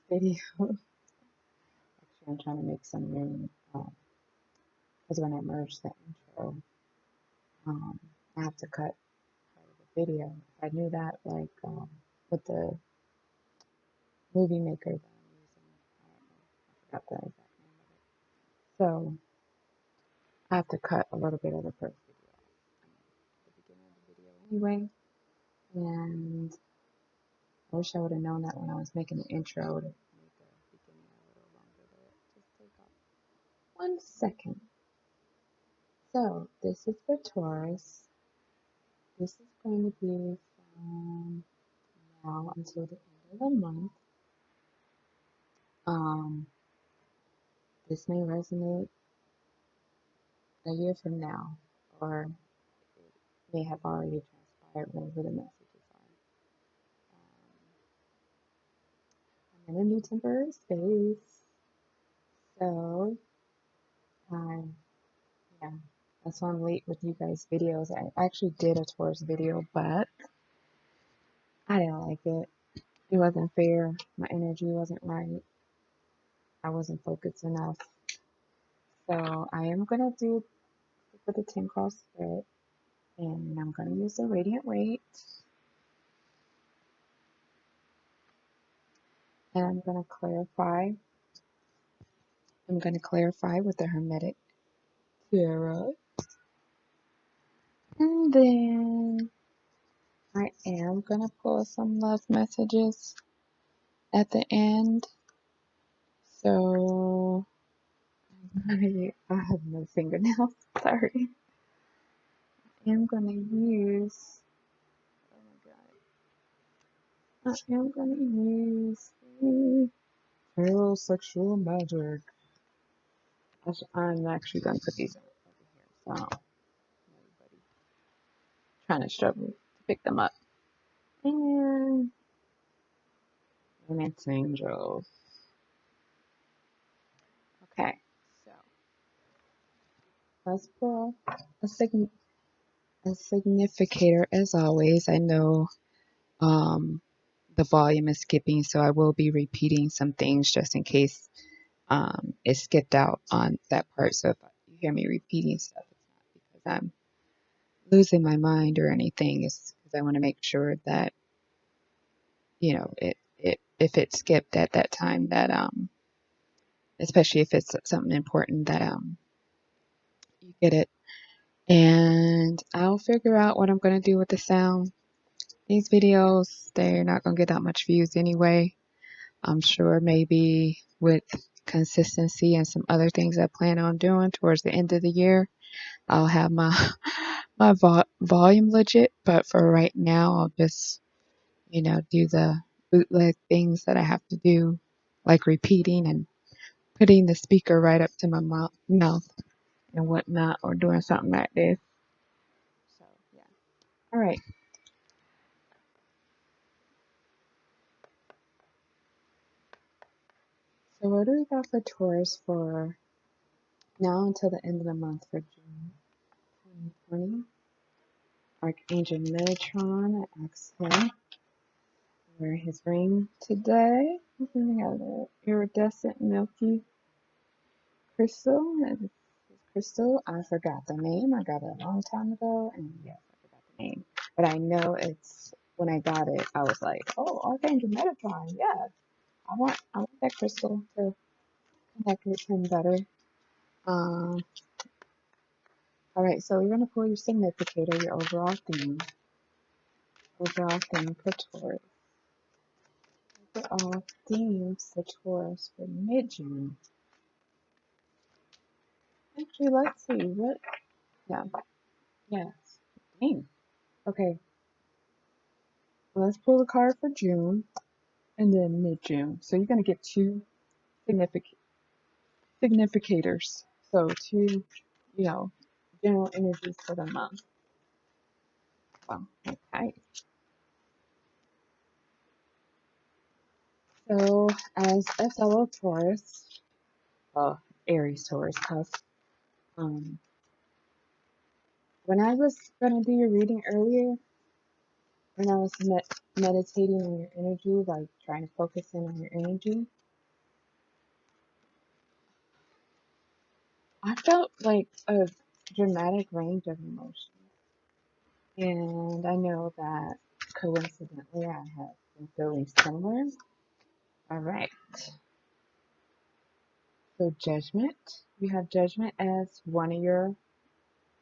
video. Actually, I'm trying to make some room because when I merge the intro, um, I have to cut part of the video. If I knew that, like with the movie maker that I'm using, I forgot the exact name of it. So I have to cut a little bit of the first video, the beginning of the video anyway. And I wish I would have known that when I was making the intro to make the beginning a little longer, but just take off 1 second. So this is for Taurus. This is going to be from now until the end of the month. This may resonate a year from now, or it may have already transpired whatever the messages are. I'm in a new temporary space, so yeah, that's why I'm late with you guys' videos. I actually did a Taurus video, but I didn't like it. It wasn't fair. My energy wasn't right. I wasn't focused enough. So I am gonna do for the 10 cross spread, and I'm gonna use the radiant weight, and I'm gonna clarify. With the Hermetic Tarot, and then I am gonna pull some love messages at the end. So I have no fingernails. Sorry. I am gonna use. Oh my god. I am gonna use Aerosexual Magic. I'm actually gonna put these over here, so everybody trying to struggle to pick them up. And Romance Angels. Okay, so let's pull a significator as always. I know the volume is skipping, so I will be repeating some things just in case it skipped out on that part. So if you hear me repeating stuff, it's not because I'm losing my mind or anything. It's because I want to make sure that it if it skipped at that time, that especially if it's something important, that you get it. And I'll figure out what I'm gonna do with the sound. These videos, they're not gonna get that much views anyway. I'm sure maybe with consistency and some other things I plan on doing towards the end of the year, I'll have my volume legit. But for right now, I'll just do the bootleg things that I have to do, like repeating and putting the speaker right up to my mouth and whatnot, or doing something like this. So yeah. All right. So what do we got for Taurus for now until the end of the month for June 2020? Archangel Metatron. I asked him to wear his ring today. We got an iridescent milky crystal. And this crystal, I forgot the name. I got it a long time ago, and yes, I forgot the name. But I know it's when I got it, I was like, "Oh, Archangel Metatron, yes, I want that crystal to connect with him better." Um, all right, so we're gonna pull your significator, your overall theme for Taurus. Overall themes for Taurus for mid-June. Actually, let's see what. Yeah, yes. Dang. Okay, let's pull a card for June and then mid-June. So you're gonna get two significators. So two, general energies for the month. Wow. Okay. So as a fellow Taurus, well, Aries Taurus, cause um, when I was gonna do your reading earlier, when I was meditating on your energy, like trying to focus in on your energy, I felt like a dramatic range of emotions. And I know that coincidentally I have been feeling similar. All right. So judgment. You have judgment as one of your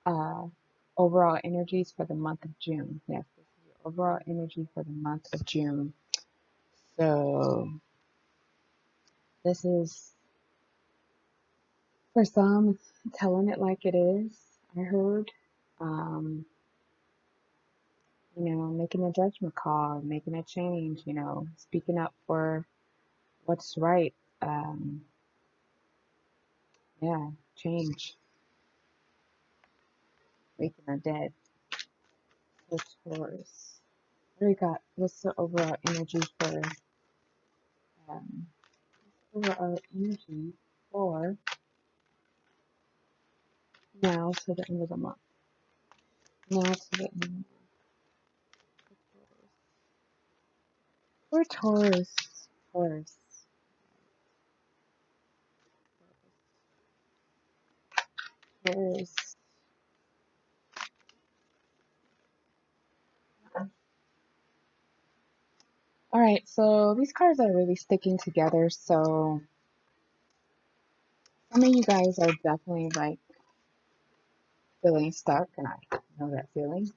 uh, overall energies for the month of June. Yes, this is your overall energy for the month of June. So this is for some telling it like it is. I heard, um, making a judgment call, making a change. Speaking up for what's right. Um, yeah, change, waking the dead. So Taurus. What do we got? What's the overall energy for um, overall energy for now to the end of the month? Now to the end of the month. For Taurus. Taurus. Taurus. All right, so these cards are really sticking together. So some of you guys are definitely like feeling stuck, and I know that feeling.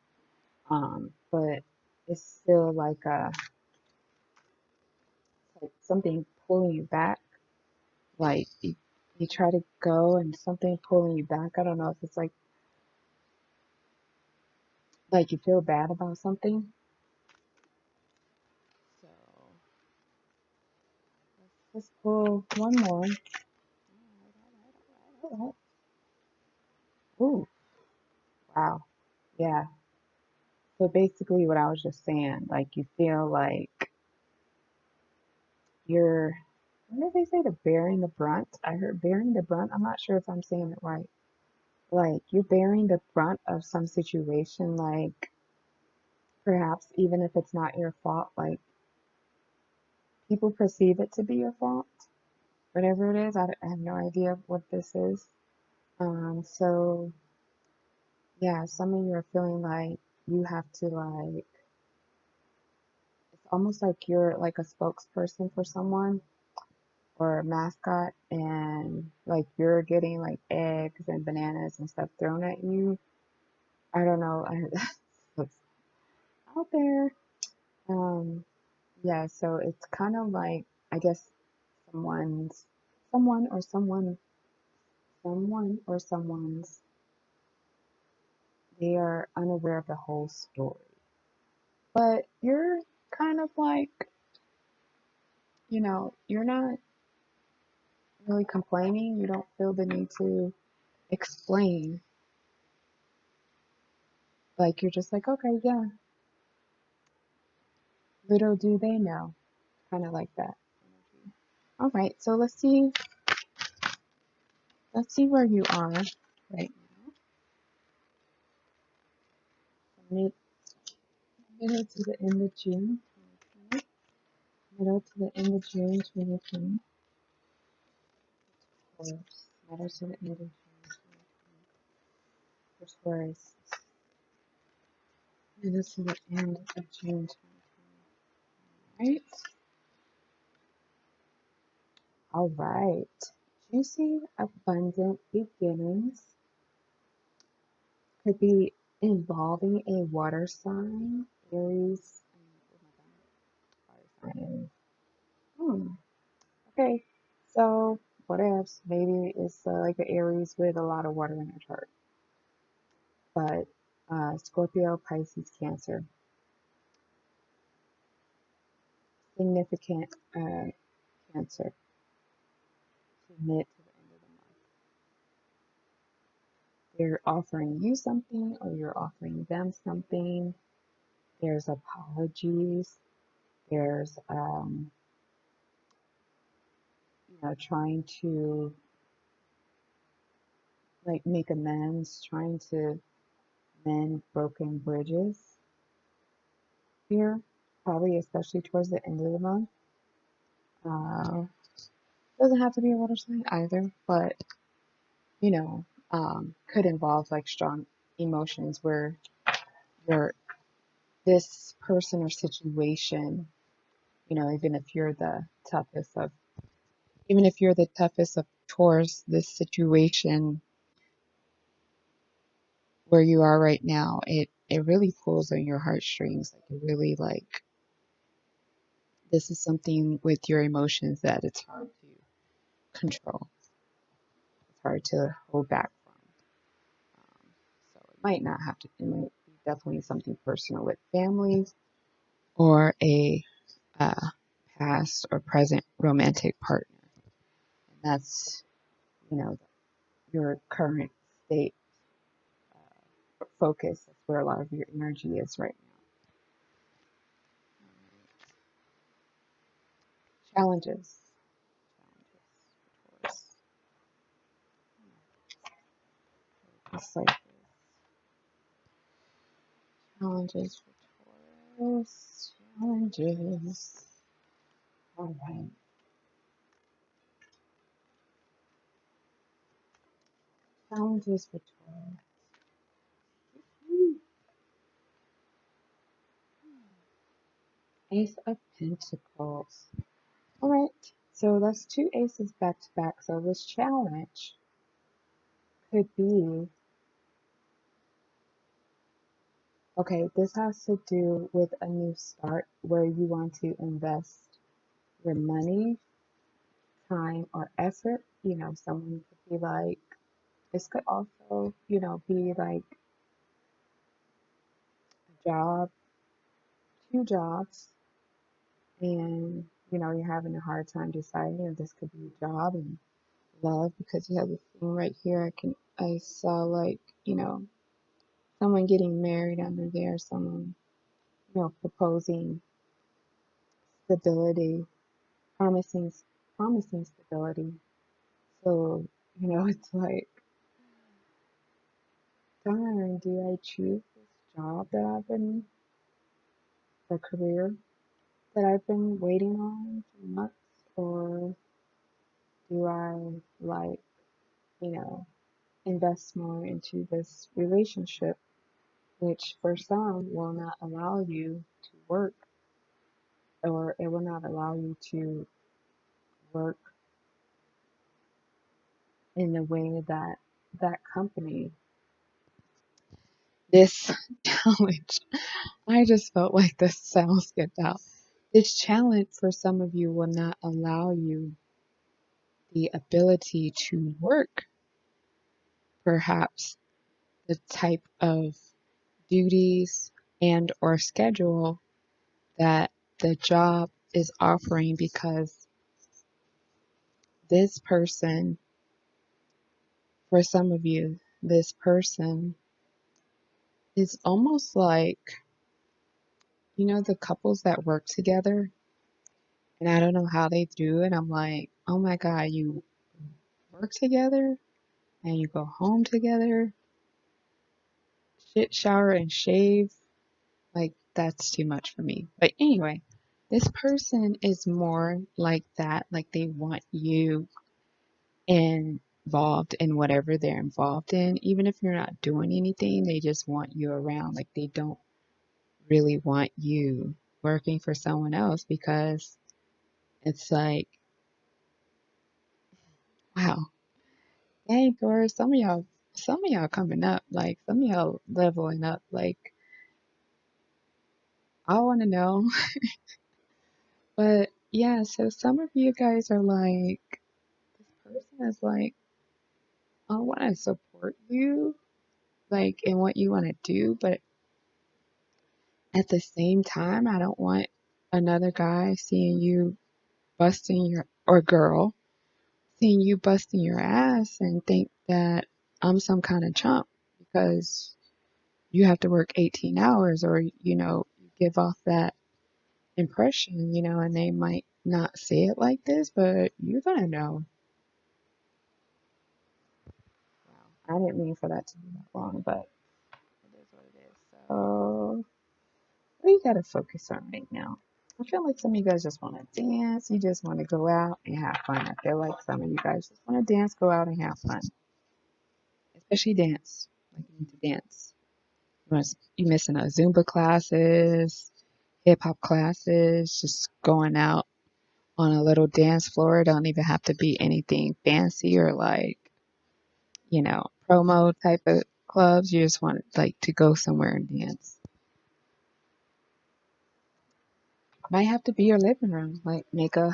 But it's still like something pulling you back. Like you try to go and something pulling you back. I don't know if it's like you feel bad about something. So let's pull one more. Ooh, wow. Yeah. So basically what I was just saying, like you feel like you're, what did they say, the bearing the brunt? I heard bearing the brunt. I'm not sure if I'm saying it right. Like you're bearing the brunt of some situation, like perhaps even if it's not your fault, like people perceive it to be your fault, whatever it is. I have no idea what this is. So yeah, some of you are feeling like you have to it's almost like you're like a spokesperson for someone or a mascot, and like you're getting like eggs and bananas and stuff thrown at you. I don't know. It's out there. Um, yeah, so it's kind of like, I guess someone or someone's, they are unaware of the whole story. But you're kind of like, you're not really complaining. You don't feel the need to explain. Like you're just like, okay, yeah, little do they know. Kind of like that. All right, so let's see where you are right now. Mid Middle to the end of June 2020. Middle to the end of June 2020. Taurus. Middle to the end of June 2020. For Taurus. Middle to the end of June 2020. Right? All right. Juicy, abundant beginnings could be involving a water sign, Aries. Oh my God, water sign. Okay. So, what else? Maybe it's like an Aries with a lot of water in their chart. But Scorpio, Pisces, Cancer. Significant Cancer. Mid to the end of the month. They're offering you something or you're offering them something. There's apologies. There's trying to like make amends, trying to mend broken bridges here, probably especially towards the end of the month. Doesn't have to be a water sign either, but you know, could involve like strong emotions where you're this person or situation, you know, even if you're the toughest of Taurus, this situation where you are right now, it really pulls on your heartstrings. Like it really like this is something with your emotions that it's hard to control. It's hard to hold back from. So it might not have to. It might be definitely something personal with family or a uh, past or present romantic partner. And that's you know your current state focus. That's where a lot of your energy is right now. Challenges. Challenges. It's like challenges for Taurus. Challenges. All right. Challenges for Taurus. Ace of Pentacles. All right. So that's two aces back to back. So this challenge could be okay. This has to do with a new start where you want to invest your money, time, or effort. You know, someone could be like, this could also, you know, be like a job, two jobs, and, you know, you're having a hard time deciding if this could be a job and love because you have the thing right here. I saw like, you know, someone getting married under there, someone, you know, proposing stability, promising, promising stability. So, you know, it's like, darn, do I choose this job that I've been, the career that I've been waiting on for months, or do I like, you know, invest more into this relationship, which for some will not allow you to work, or it will not allow you to work in the way that that company, this challenge, I just felt like the sound skipped out. This challenge for some of you will not allow you the ability to work perhaps the type of duties and or schedule that the job is offering because this person, for some of you, this person is almost like, you know, the couples that work together, and I don't know how they do it. I'm like, oh my God, you work together and you go home together, shit, shower, and shave. Like, that's too much for me. But anyway, this person is more like that. Like, they want you involved in whatever they're involved in. Even if you're not doing anything, they just want you around. Like, they don't really want you working for someone else because it's like, wow, dang, Taurus, some of y'all coming up, like some of y'all leveling up. Like, I want to know, but yeah. So some of you guys are like, this person is like, I want to support you, like in what you want to do, but at the same time, I don't want another guy seeing you busting your or girl seeing you busting your ass and think that I'm some kind of chump because you have to work 18 hours or, you know, you give off that impression, you know, and they might not say it like this, but you're gonna know. Wow. I didn't mean for that to be that long, but it is what it is. So, what do you gotta focus on right now? I feel like some of you guys just want to dance. You just want to go out and have fun. I feel like some of you guys just want to dance, go out, and have fun. especially dance. Like you need to dance. You missing a Zumba classes, hip hop classes, just going out on a little dance floor. It don't even have to be anything fancy or like, promo type of clubs. You just want like to go somewhere and dance. Might have to be your living room, like make a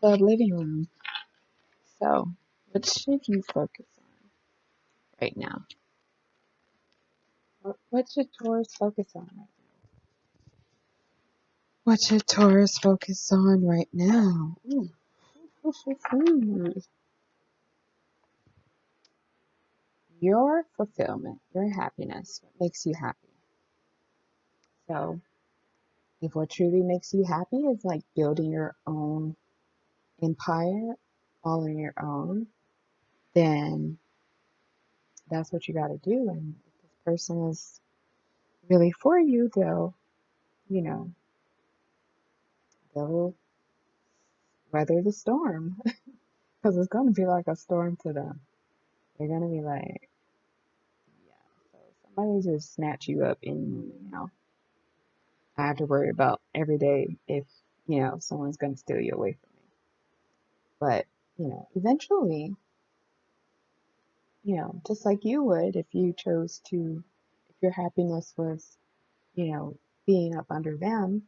club living room. So, what should you focus on right now? What should Taurus focus on right now? What should Taurus focus on right now? Ooh. Your fulfillment, your happiness, what makes you happy. So, if what truly makes you happy is like building your own empire all on your own, then that's what you got to do. And if this person is really for you, you know, they'll weather the storm because it's going to be like a storm to them. They're going to be like, yeah, so somebody just snatch you up any moment now. I have to worry about every day if, someone's going to steal you away from me. But, eventually, just like you would if you chose to, if your happiness was, you know, being up under them,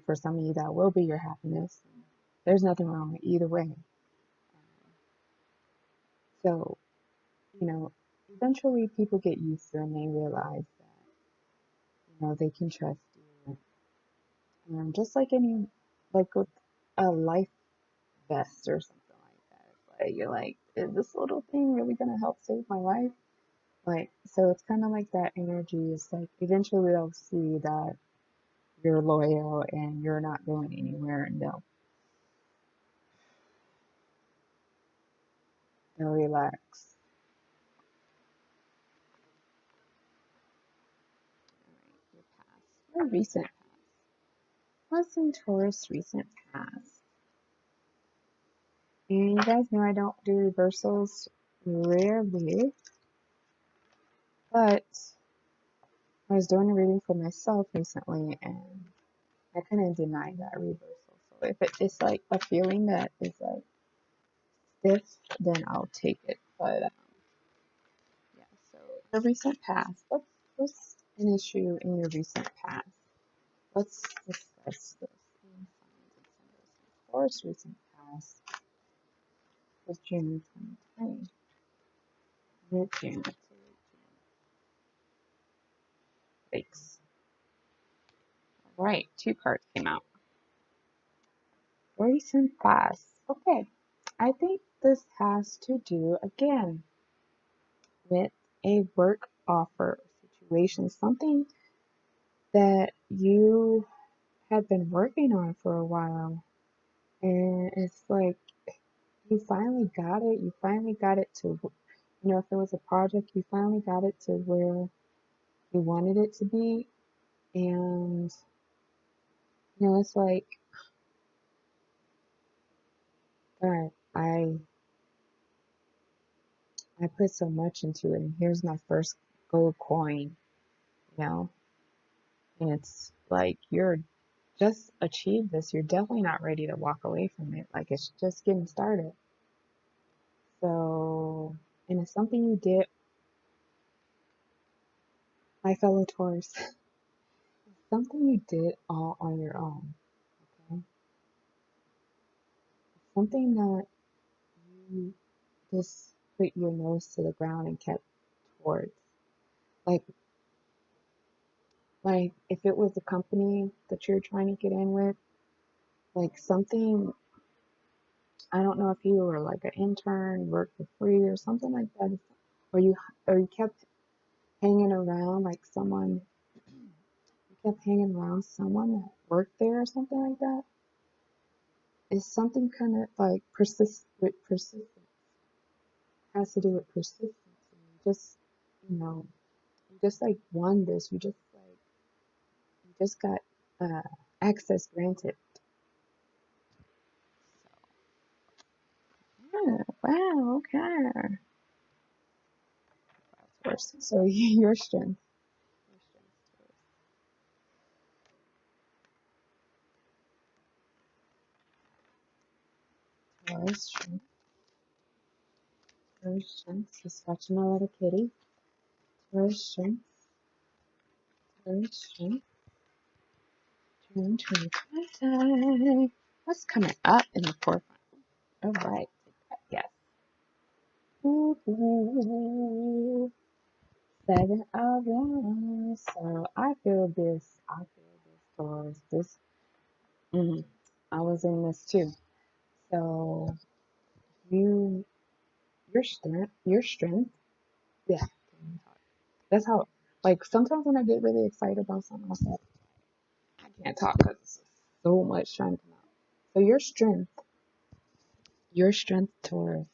for some of you that will be your happiness. There's nothing wrong with either way. So, eventually people get used to it and they realize that, they can trust you. And just like like with a life vest or something like that, it's like, you're like, is this little thing really going to help save my life? Like, so it's kind of like that energy. It's like eventually they'll see that you're loyal and you're not going anywhere, and they'll relax. Your past, your recent past. What's in Taurus recent past? And you guys know I don't do reversals rarely, but I was doing a reading for myself recently and I couldn't deny that reversal. So if it's like a feeling that is like stiff, then I'll take it. But yeah, so the recent past. What's an issue in your recent past? Let's discuss this. Taurus recent past was June 2020. Mid-June. Thanks. All right, two cards came out. Recent past. Okay, I think this has to do again with a work offer situation, something that you have been working on for a while, and it's like you finally got it. You finally got it to, if it was a project, you finally got it to where you wanted it to be, and it's like, God, I put so much into it, and here's my first gold coin, you know, and it's like you're just achieved this. You're definitely not ready to walk away from it. Like it's just getting started. So, and it's something you did, my fellow Taurus, something you did all on your own. Okay, something that you just put your nose to the ground and kept towards. Like, like if it was a company that you're trying to get in with, like something, I don't know if you were like an intern, worked for free or something like that, or you kept hanging around like someone, you kept hanging around someone that worked there or something like that. It's something kind of like persistence, has to do with persistence. You just, you just like won this. You just got uh, access granted. Oh, wow, okay. first. So your strength. Taurus strength. Taurus strength. Just watching my little kitty. Taurus strength. Taurus strength. June 2020. What's coming up in the forefront? All right. Yes. Ooh, 7 of Wands. So I feel this. I feel this, Taurus. This. Mm, I was in this too. So you, your strength. Yeah. That's how. Like sometimes when I get really excited about something, I can't talk because so much trying to come out. So your strength, Taurus,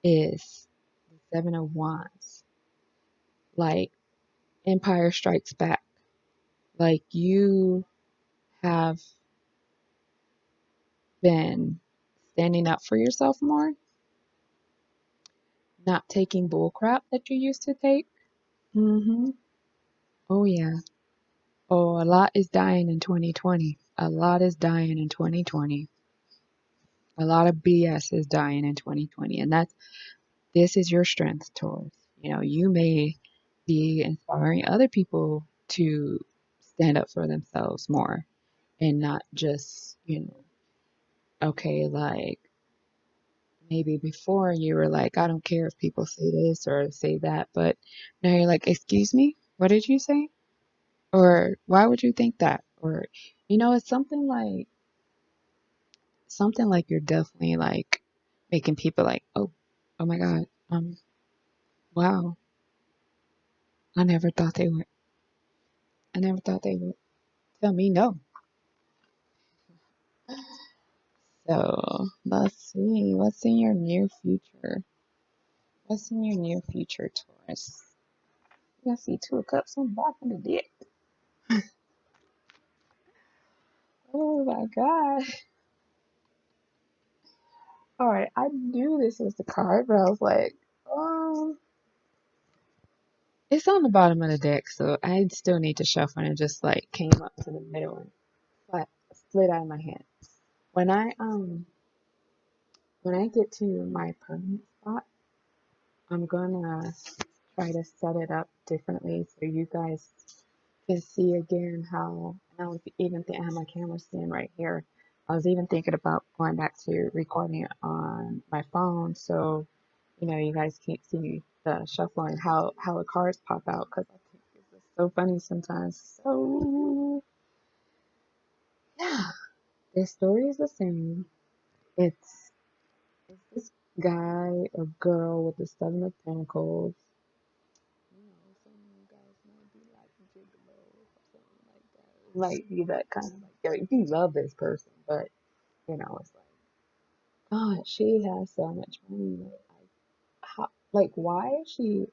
is the 7 of Wands. Like Empire Strikes Back. Like you have been standing up for yourself more, not taking bull crap that you used to take. Oh yeah. Oh, a lot is dying in 2020. A lot is dying in 2020. A lot of BS is dying in 2020, and this is your strength, Taurus. You know, you may be inspiring other people to stand up for themselves more and not just, okay, like maybe before you were like, I don't care if people say this or say that, but now you're like, excuse me, what did you say? Or why would you think that? Or, it's something like you're definitely like making people like, oh my God, wow, I never thought they would, I never thought they would tell me no. So let's see, what's in your near future? What's in your near future, Taurus? You see 2 of Cups on the back of the deck. Oh my God. All right, I knew this was the card, but I was like, it's on the bottom of the deck, so I still need to shuffle, and it just like came up to the middle and slid out of my hand. When I get to my permanent spot, I'm gonna try to set it up differently so you guys can see again how. And I was even I have my camera stand right here. I was even thinking about going back to recording it on my phone, so you guys can't see the shuffle and how the cards pop out because I think it's just so funny sometimes. So yeah, the story is the same. It's this guy or girl with the 7 of Pentacles. Some of you guys might be like gigolo or something like that. It might be that kind of like you love this person, but it's like, God, she has so much money. Like, why is she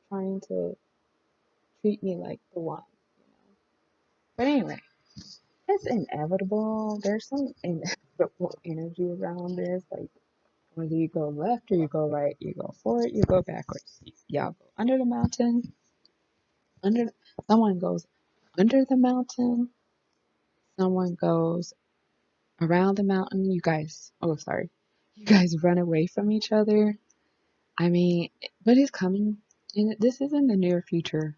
trying to treat me like the one, you know? But anyway, it's inevitable. There's some inevitable energy around this. Like, whether you go left or you go right, you go forward, you go backwards. Y'all go under the mountain. Under Someone goes under the mountain. Someone goes around the mountain. You guys run away from each other. I mean, but it's coming, and this is in the near future.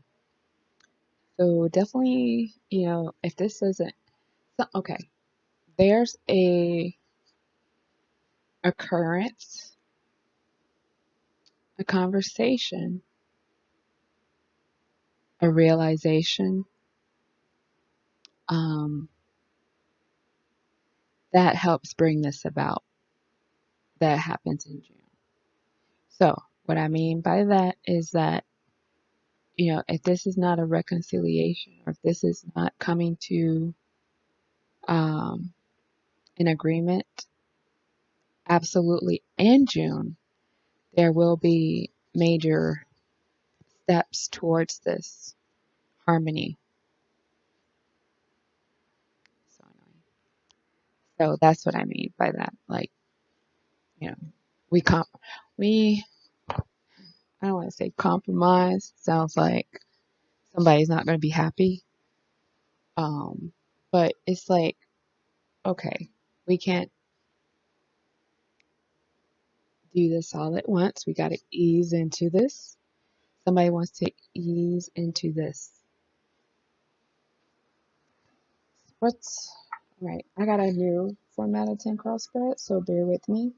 So definitely, if this isn't okay, there's a occurrence, a conversation, a realization, um, that helps bring this about. That happens in June. So what I mean by that is that if this is not a reconciliation or if this is not coming to um, an agreement, absolutely in June, there will be major steps towards this harmony. So annoying. So that's what I mean by that. Like, you know, we comp we I don't want to say compromise. Sounds like somebody's not going to be happy. Um, but it's like, okay, we can't do this all at once. We got to ease into this. Somebody wants to ease into this. What's right? I got a new formatted 10 cross spread, so bear with me.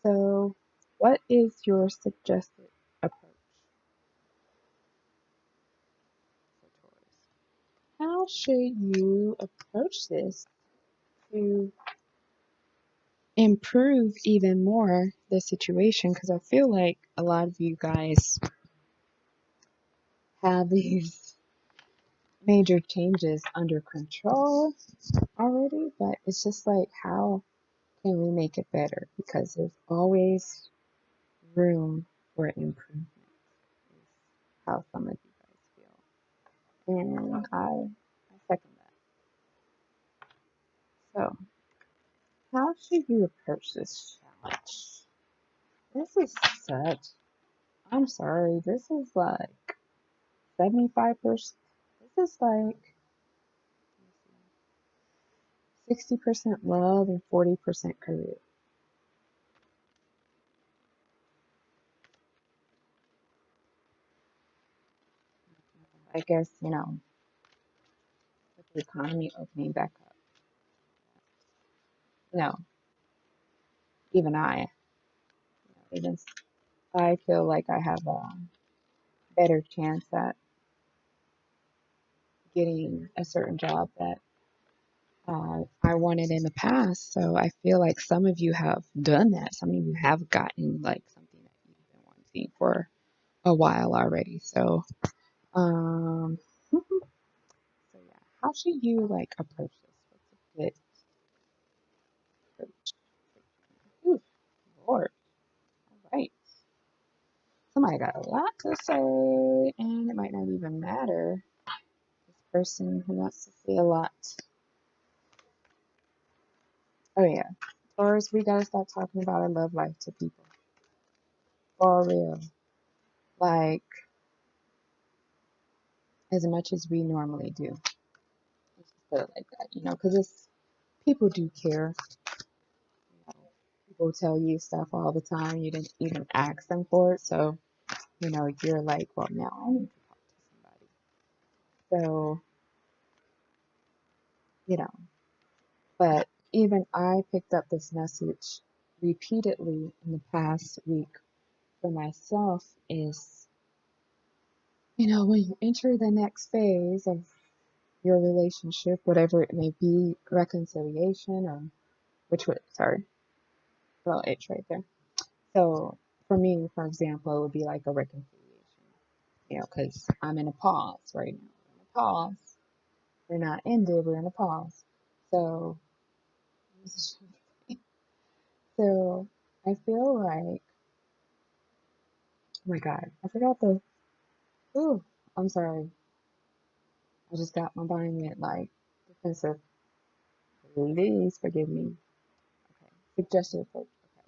So, what is your suggested approach for Taurus? How should you approach this to improve even more the situation? Because I feel like a lot of you guys have these major changes under control already, but it's just like, how can we make it better? Because there's always room for improvement, is how some of you guys feel. And I second that. So, how should you approach this challenge? This is such, I'm sorry, this is like 75%. This is like 60% love and 40% career. I guess, with the economy opening back up, you know, even even I feel like I have a better chance at getting a certain job that I wanted in the past. So I feel like some of you have done that. Some of you have gotten like something that you've been wanting for a while already. So, so yeah, how should you like approach this? What's a good approach? Ooh, Lord, all right. Somebody got a lot to say, and it might not even matter. This person who wants to say a lot. Oh yeah, Taurus, we gotta stop talking about our love life to people. For real. Like, as much as we normally do. Let's just put it like that, because it's people do care. People tell you stuff all the time. You didn't even ask them for it. So, you're like, well, now I need to talk to somebody. So, you know, but even I picked up this message repeatedly in the past week for myself is, when you enter the next phase of your relationship, whatever it may be, reconciliation or sorry, well, it's right there. So for me, for example, it would be like a reconciliation, because I'm in a pause right now. We're in a pause. We're not ended. We're in a pause. So, so I feel like, oh my God, I forgot ooh, I'm sorry. I just got my mind went like defensive. Please forgive me. Okay. Suggested approach. Okay.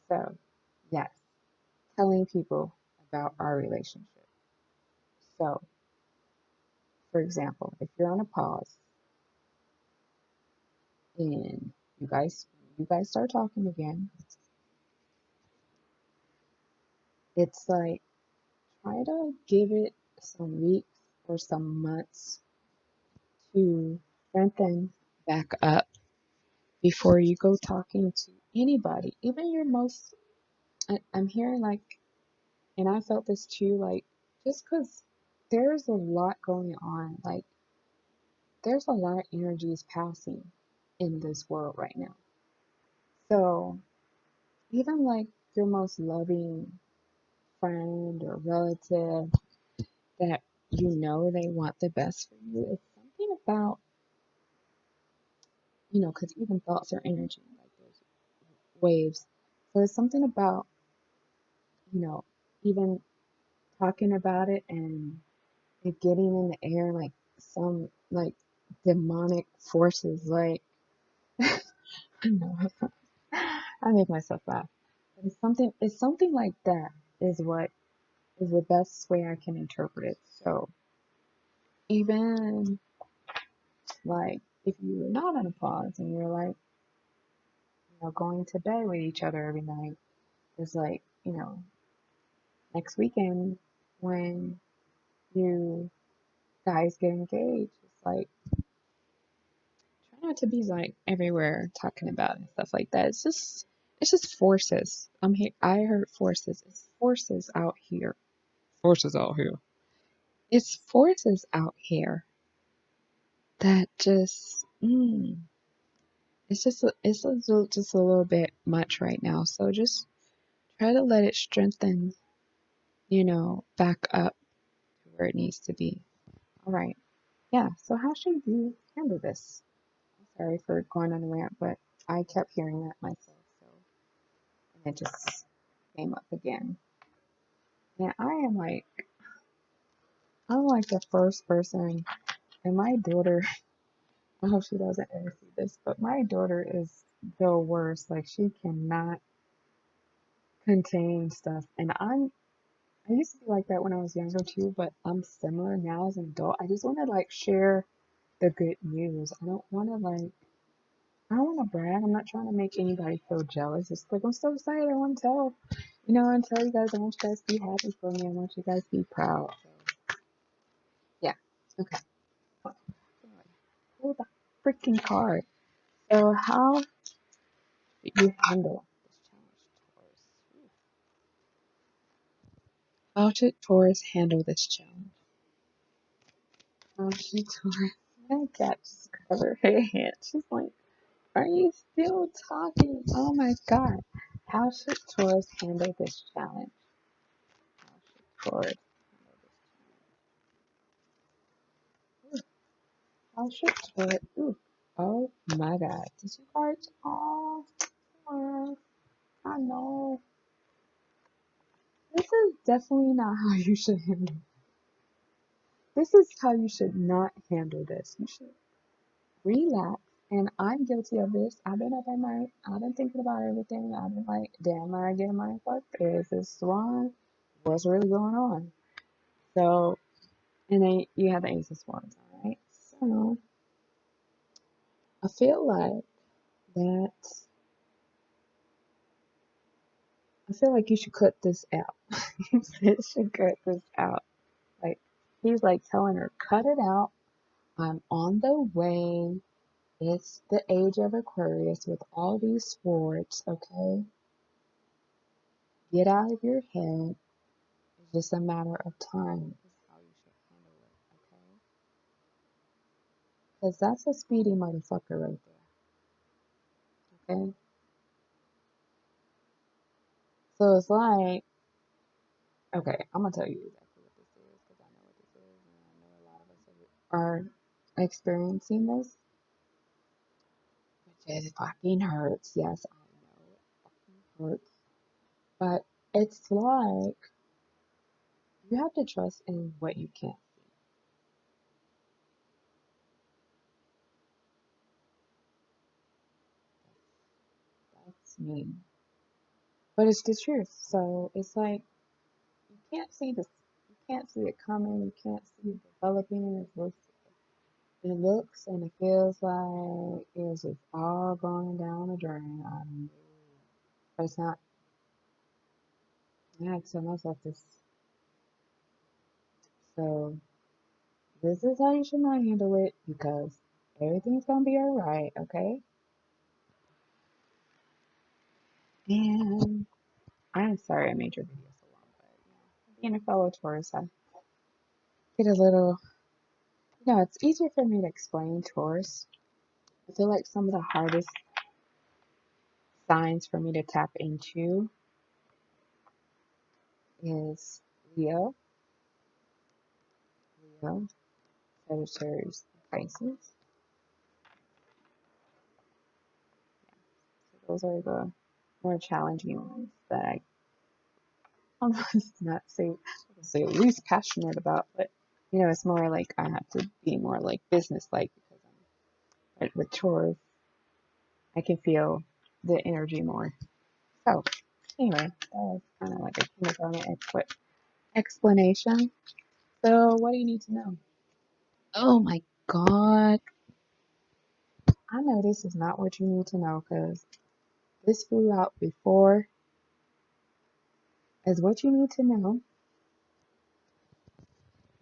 So, yes, telling people about our relationship. So, for example, if you're on a pause and you guys start talking again, it's like, try to give it some weeks or some months to strengthen back up before you go talking to anybody, even your most. I'm hearing like, and I felt this too, like, just because there's a lot going on, like, there's a lot of energies passing in this world right now. So, even like your most loving friend or relative that they want the best for you, it's something about, because even thoughts are energy, like there's waves. So it's something about, you know, even talking about it and it getting in the air, like some like demonic forces, like, I know, I make myself laugh. But it's something like that is what is the best way I can interpret it. So even like if you're not on a pause and you're like, going to bed with each other every night, is like, next weekend when you guys get engaged, it's like try not to be like everywhere talking about it and stuff like that. It's just forces. I'm here. I heard forces. It's forces out here. Forces out here. It's forces out here that just it's just a little bit much right now. So just try to let it strengthen, back up to where it needs to be. All right. Yeah. So how should you handle this? Sorry for going on a rant, but I kept hearing that myself. So and it just came up again. And I'm like the first person, and my daughter. I hope she doesn't ever see this, but my daughter is the worst. Like she cannot contain stuff, and I used to be like that when I was younger too, but I'm similar now as an adult. I just want to like share the good news. I don't want to brag. I'm not trying to make anybody feel jealous. It's like I'm so excited. I want to tell, and tell you guys. I want you guys to be happy for me. I want you guys to be proud. So, yeah. Okay. Pull the freaking card. So how did you handle this challenge, Taurus? How should Taurus handle this challenge? How should Taurus? My cat just covered her hand. She's like, are you still talking? Oh my god. How should Taurus handle this challenge? How should Taurus How should Taurus? Ooh. Oh my god. Did you cards? Oh, I know. This is definitely not how you should handle it. This is how you should not handle this. You should relax. And I'm guilty of this. I've been up at night. I've been thinking about everything. I've been like, damn, I get my fuck. Is this wrong? What's really going on? So, and then you have the Ace of Swords, all right? So, I feel like that, I feel like you should cut this out. You should cut this out. Like, he's like telling her, cut it out. I'm on the way. It's the age of Aquarius with all these swords, okay? Get out of your head. It's just a matter of time. Is how you should handle it, okay? Because that's a speedy motherfucker right there, okay? So it's like, okay, I'm gonna tell you exactly what this is because I know what this is, and I know a lot of us are experiencing this, which is fucking hurts. Yes, I know it fucking hurts, but it's like you have to trust in what you can't see. That's me, but it's the truth. So it's like you can't see this, you can't see it coming, you can't see it developing. It looks and it feels like it's just all going down the drain. I know, but it's not. I tell myself this. So this is how you should not handle it because everything's gonna be alright, okay? And I'm sorry I made your video so long, but being a fellow Taurus, I get a little. It's easier for me to explain Taurus. I feel like some of the hardest signs for me to tap into is Leo, Leo, Sagittarius, Pisces. So those are the more challenging ones that I almost not say least passionate about, but it's more like I have to be more like business like because with chores I can feel the energy more. So Anyway, that was kind of like a kindergarten explanation. So, what do you need to know? Oh my God. I know this is not what you need to know because this flew out before as what you need to know.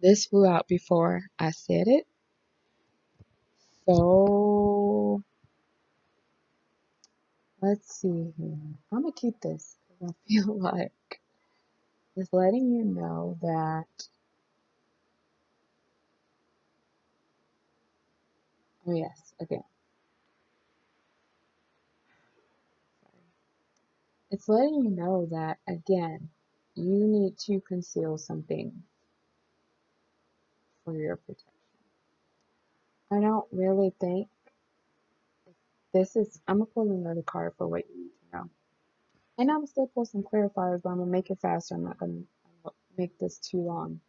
This flew out before I said it. So, let's see here. I'm going to keep this because I feel like it's letting you know that, oh yes, again. It's letting you know that, again, you need to conceal something for your protection. I don't really think this is, I'm going to pull another card for what you need to know. And I'm still pull some clarifiers, but I'm going to make it faster. I'm not going to make this too long.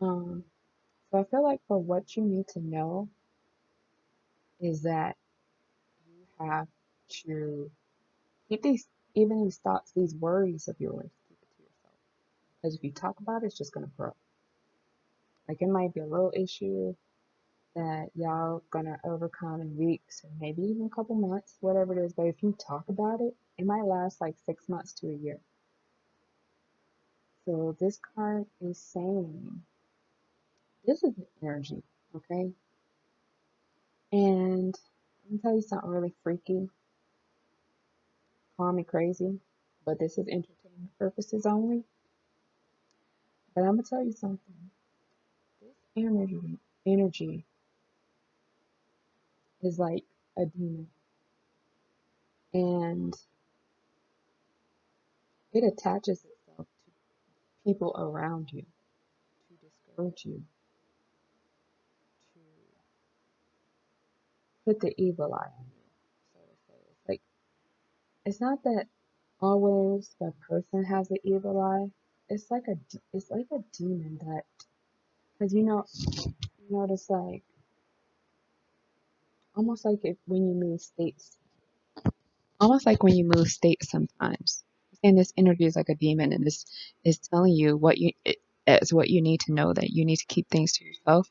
So I feel like for what you need to know is that you have to keep these thoughts, these worries of yours, keep it to yourself. Because if you talk about it, it's just going to grow. Like it might be a little issue that y'all gonna overcome in weeks or maybe even a couple months, whatever it is. But if you talk about it, it might last like 6 months to a year. So this card is saying this is the energy, okay? And I'm gonna tell you something really freaky, call me crazy, but this is entertainment purposes only. But I'm gonna tell you something. This energy is like a demon, and it attaches itself to people around you to discourage you, to put the evil eye on you, so to say. It's like it's not that always the person has the evil eye. It's like a demon that, because you notice like almost like if when you move states, almost like when you move states sometimes. And this energy is like a demon, and this is telling you as what you need to know, that you need to keep things to yourself.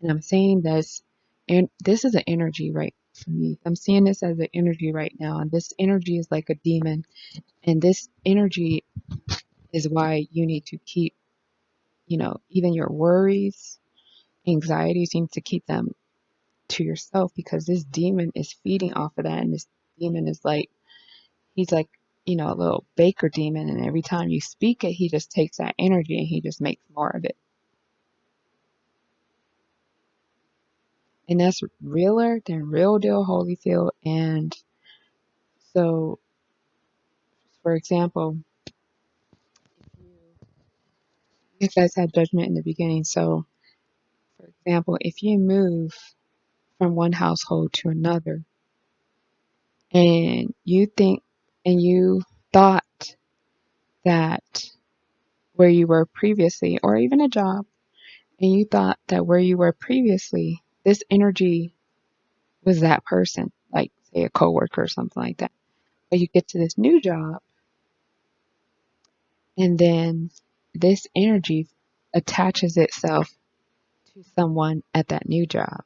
And I'm saying this, and this is an energy right for me. I'm seeing this as an energy right now, and this energy is like a demon, and this energy is why you need to keep, even your worries, anxieties, you need to keep them to yourself because this demon is feeding off of that, and this demon is like he's like a little baker demon, and every time you speak it, he just takes that energy and he just makes more of it. And that's realer than real deal Holyfield. And so, for example, you guys had judgment in the beginning. So, for example, if you move from one household to another and you thought that where you were previously, or even a job, and you thought that where you were previously, this energy was that person, like say a coworker or something like that. But you get to this new job, and then this energy attaches itself to someone at that new job.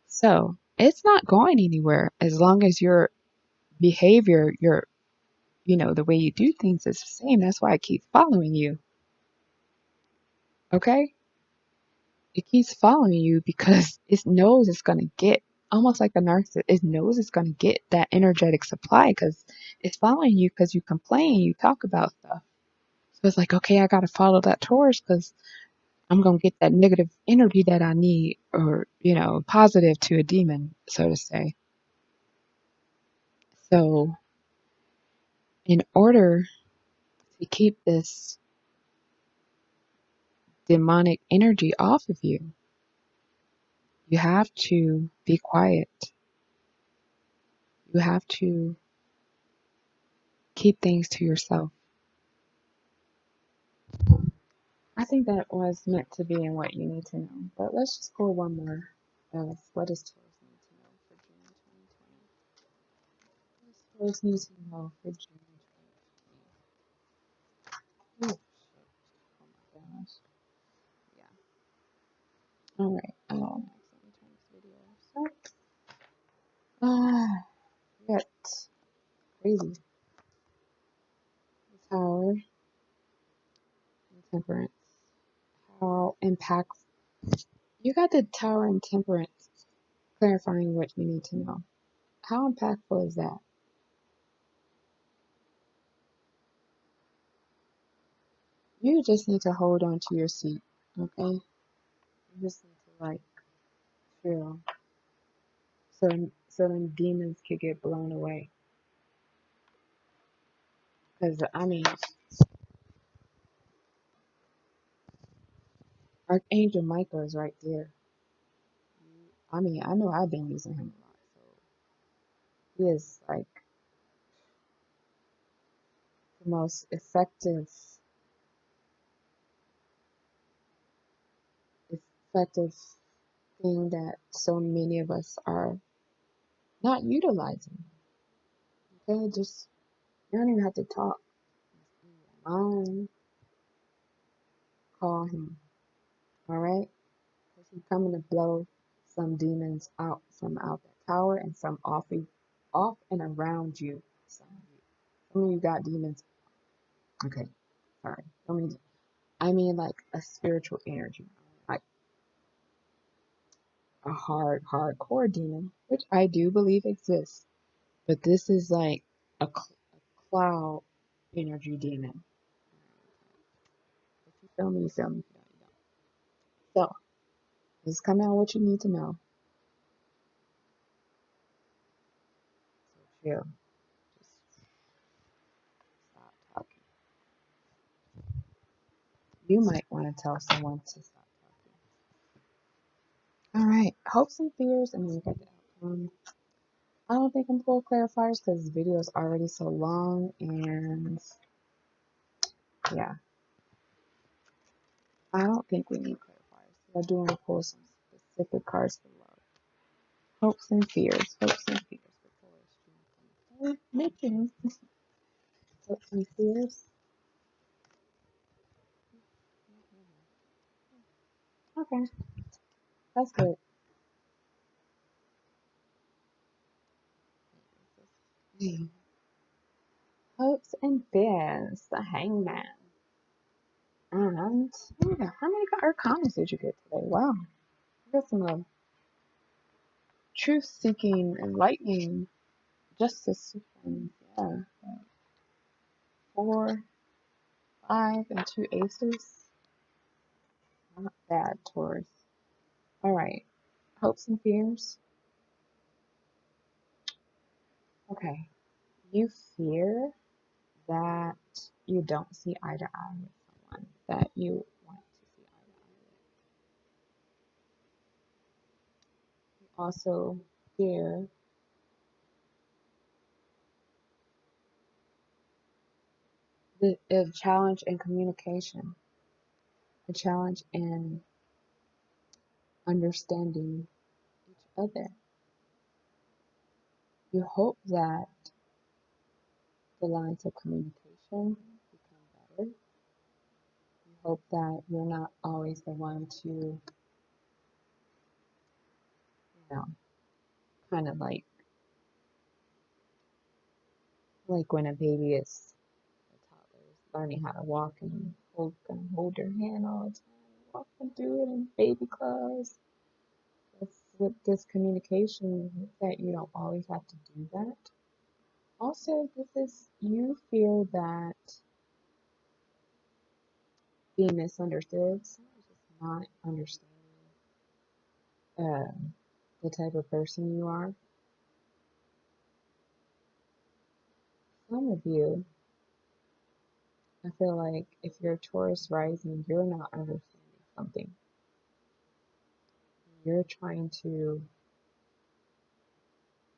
So it's not going anywhere as long as your behavior, the way you do things is the same. That's why it keeps following you. Okay? It keeps following you because it knows it's going to get, almost like a narcissist, it knows it's going to get that energetic supply because it's following you because you complain, you talk about stuff. So it's like, okay, I got to follow that Taurus because I'm going to get that negative energy that I need, or, positive to a demon, so to say. So in order to keep this demonic energy off of you, you have to be quiet. You have to keep things to yourself. I think that was meant to be in what you need to know. But let's just pull one more of what does Taurus need to know for June 2020. What does Taurus need to know for June 2020? Ah, yet crazy. Tower and Temperance. How impactful. You got the Tower and Temperance clarifying what you need to know. How impactful is that? You just need to hold on to your seat, okay? You just need to like chill, so them demons could get blown away. Cause I mean, Archangel Michael is right there. I mean, I know I've been using him a lot, so he is like the most effective thing that so many of us are not utilizing. Okay, just you don't even have to talk. Mind, call him. All right, because he's coming to blow some demons out from out that tower and some off and around you. Some of you got demons. Okay, sorry. I mean like a spiritual energy, like a hardcore demon, which I do believe exists. But this is like a cloud energy demon. If you feel me, you feel me. If you don't, you don't. So, just come out what you need to know. So chill. Just stop talking. You might want to tell someone to stop talking. All right. Hopes and fears, and then we got the outcome. I don't think I'm full clarifiers because the video is already so long, and yeah, I don't think we need clarifiers. I do want to pull some specific cards for love. Hopes and fears. Hopes and fears for Taurus. Making hopes and fears. Okay, that's good. Hopes and fears. The Hangman. And yeah, how many comments did you get today? Wow, you got some truth-seeking, enlightening, justice. Yeah, 4, 5, and 2 aces. Not bad, Taurus. All right, hopes and fears. Okay, you fear that you don't see eye to eye with someone that you want to see eye to eye with. You also fear the challenge in communication, a challenge in understanding each other. You hope that the lines of communication become better. You hope that you're not always the one to, kind of like when a baby is a toddler is learning how to walk and hold their hand all the time, walk and do it in baby clothes. That's with this communication that you don't always have to do that. Also, this is you feel that being misunderstood, someone's just not understanding the type of person you are. Some of you, I feel like if you're Taurus rising, you're not understanding something. You're trying to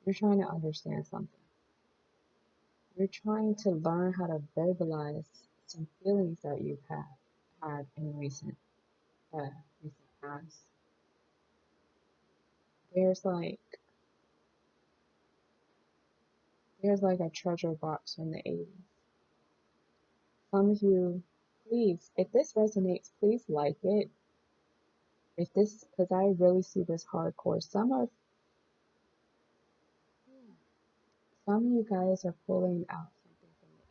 understand something. You're trying to learn how to verbalize some feelings that you've had in recent past. There's like a treasure box from the 80s. Some of you, please, if this resonates, please like it. If this, because I really see this hardcore. Some of you guys are pulling out something from the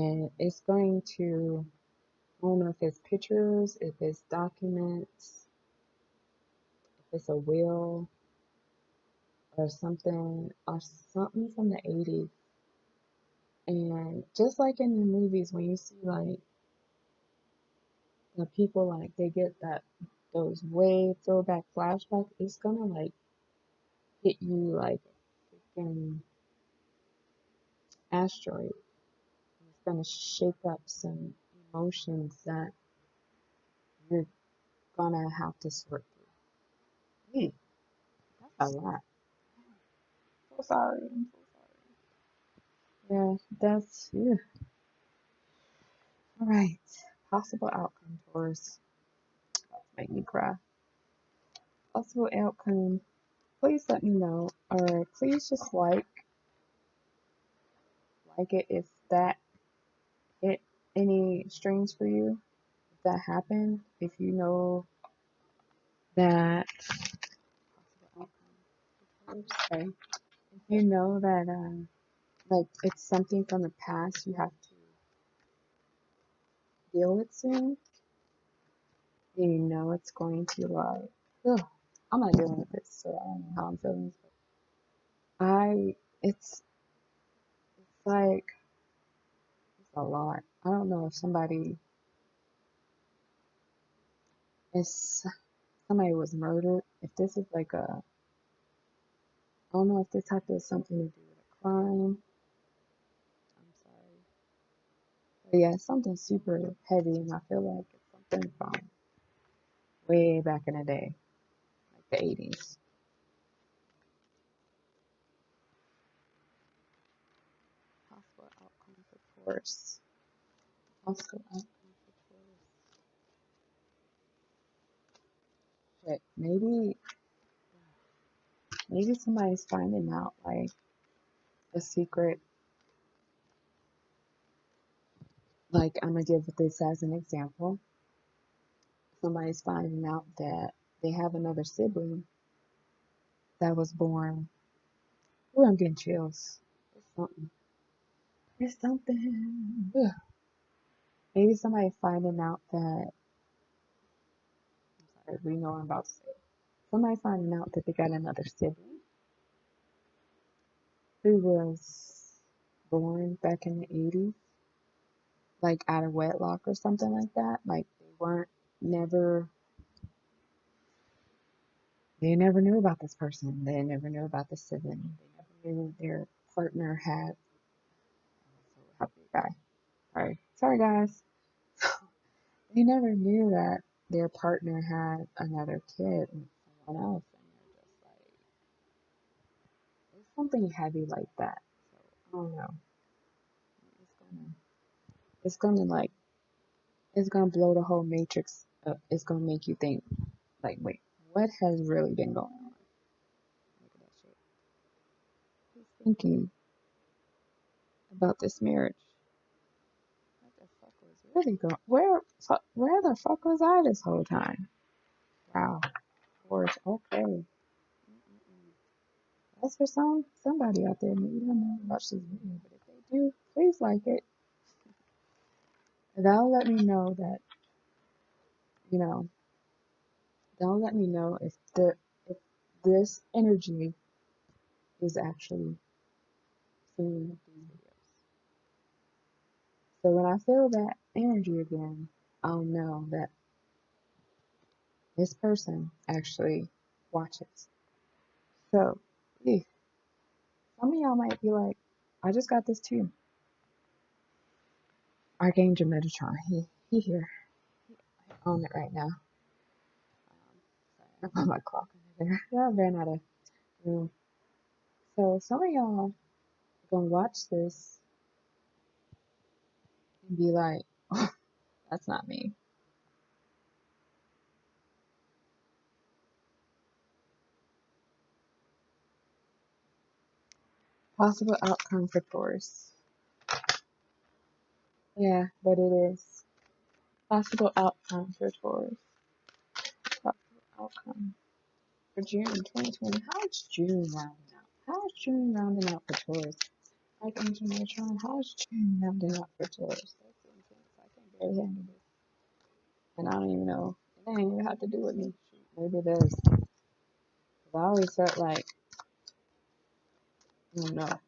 80s. And it's going to, I don't know if it's pictures, if it's documents, if it's a will or something from the 80s. And just like in the movies, when you see like the people like they get those way throwback flashbacks, it's gonna like hit you like a freaking asteroid. It's gonna shake up some emotions that you're gonna have to sort through. Hey, that's a lot. So sorry. I'm so sorry. Yeah, that's yeah. All right. Possible outcome, Taurus. Make me cry. Possible outcome. Please let me know, or please just like it if that hit any strings for you. If that happened, if you know that possible outcome. Okay. If you know that like it's something from the past you have to deal with soon, you know it's going to like, ugh, I'm not dealing with this, so I don't know how I'm feeling. But it's like it's a lot. I don't know if is somebody was murdered. If this is like I don't know if this has something to do with a crime. I'm sorry, but yeah, it's something super heavy, and I feel like it's something from way back in the day, like the 80s. Possible outcome for Taurus. Possible outcome for Taurus. Shit, maybe somebody's finding out like a secret. Like I'm gonna give this as an example. Somebody's finding out that they have another sibling that was born. Ooh, I'm getting chills. It's something. It's something. Ugh. Maybe somebody finding out that. I'm sorry, we know what I'm about to say. Somebody finding out that they got another sibling who was born back in the 80s, like out of wedlock or something like that. Like never, they never knew about this person. They never knew about the sibling. They never knew their partner had. So happy guy. Sorry guys. They never knew that their partner had another kid with someone else, and they're just like, it's something heavy like that. So I don't know. It's gonna like it's gonna blow the whole matrix up. It's gonna make you think like, wait, what has really been going on? Look at that shit. Who's thinking about this marriage? What the fuck was really going? Where the fuck was I this whole time? Wow. Of course. Okay. Mm-mm-mm. That's for somebody out there. Maybe they don't know watch this video, but if they do, please like it. That'll let me know that you know. That'll let me know if this energy is actually seeing these videos. So when I feel that energy again, I'll know that this person actually watches. So, yeah, some of y'all might be like, I just got this too. Archangel Metatron, he here. I own it right now. Sorry, I put my clock under there. Yeah, I ran out of room. So some of y'all gonna watch this and be like, oh, that's not me. Possible outcome for Taurus. Yeah, but it is. Possible outcome for Taurus. Possible outcome. for June 2020. How's June rounding out? How's June rounding out for Taurus? Like Angel Matron, how's June rounding out for Taurus? That's intense. I can barely handle this. And I don't even know. It ain't even have to do with me. Maybe it does. 'Cause I always felt like, I don't know.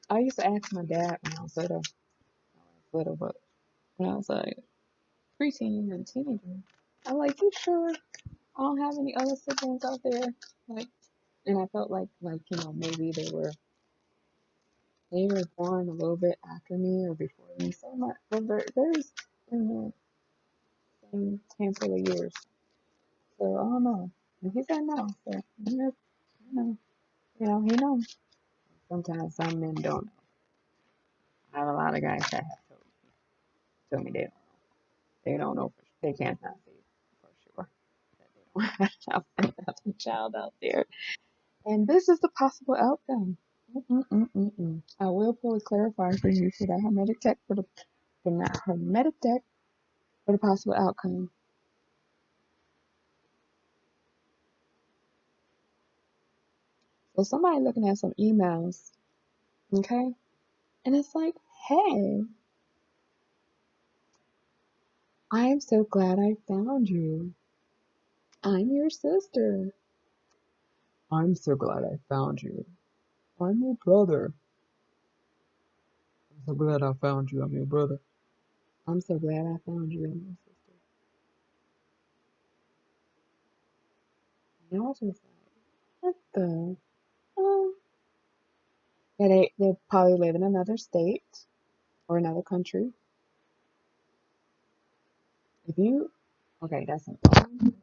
I used to ask my dad when I was little, but when I was like preteen and teenager, I'm like, you sure I don't have any other siblings out there? Like, and I felt like maybe they were born a little bit after me or before me, so much, but very in the same handful of years. So I don't know. And he said no. So he knows. Sometimes some men don't know. I have a lot of guys that have told me they don't know they can't not say for sure that they don't have a child out there. And this is the possible outcome. I will fully clarify for you for that hermetic deck for that hermetic deck for the possible outcome. So somebody looking at some emails, okay, and it's like, hey, I am so glad I found you. I'm your sister. I'm so glad I found you. I'm your brother. I'm so glad I found you. I'm your brother. I'm so glad I found you. I'm your sister. And I was just like, what the? Yeah, they probably live in another state or another country. If you, okay, that's important.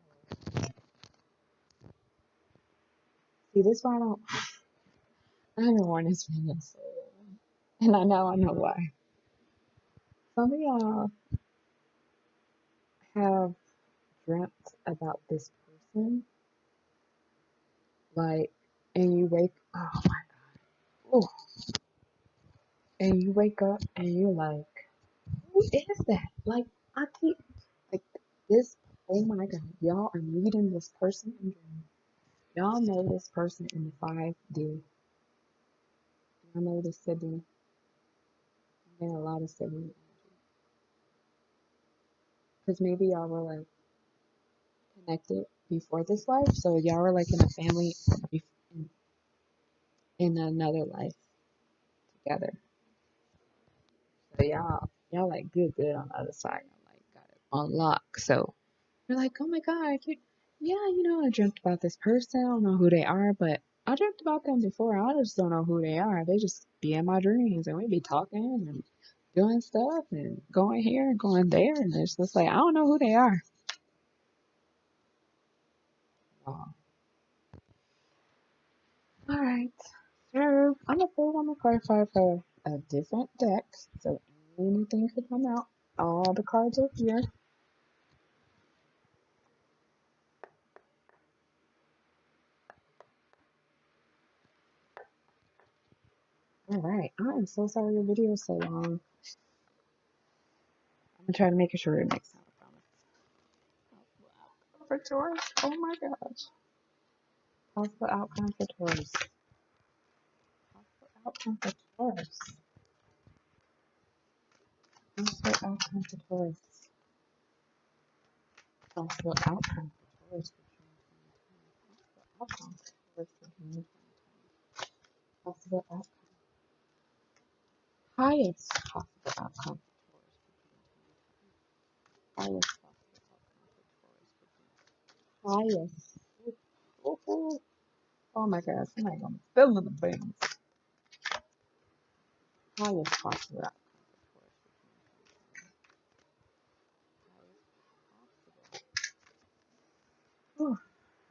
See, this why I haven't worn this ring in so long. And I know why. Some of y'all have dreamt about this person, like, and you oh my God, oh, and you wake up and you're like, who is that? Like, I keep, like, this, oh my God, y'all are meeting this person in dreams. Y'all know this person in the 5D. Y'all know this sibling. And a lot of sibling. Because maybe y'all were, like, connected before this life. So y'all were, like, in a family in another life together. So y'all like good on the other side. Y'all like got it on lock. So you're like, oh my God, I dreamt about this person. I don't know who they are, but I dreamt about them before. I just don't know who they are. They just be in my dreams, and we be talking and doing stuff and going here and going there, and it's just like I don't know who they are. Wow. All right. So I'm gonna clarify for a different deck, so anything could come out. All the cards are here. All right. I am so sorry your video is so long. I'm gonna try to make sure it makes sense. I promise. For Taurus. Oh my gosh. Possible outcome for Taurus. Possible outcome for Taurus. Possible outcome for Taurus. Possible outcome for Taurus. Possible outcome for Taurus. Possible outcome. Highest possible outcome for Taurus. Highest possible outcome for Taurus. Highest. Oh, oh my gosh. Somebody gonna fill in the blanks. Highest possible outcome.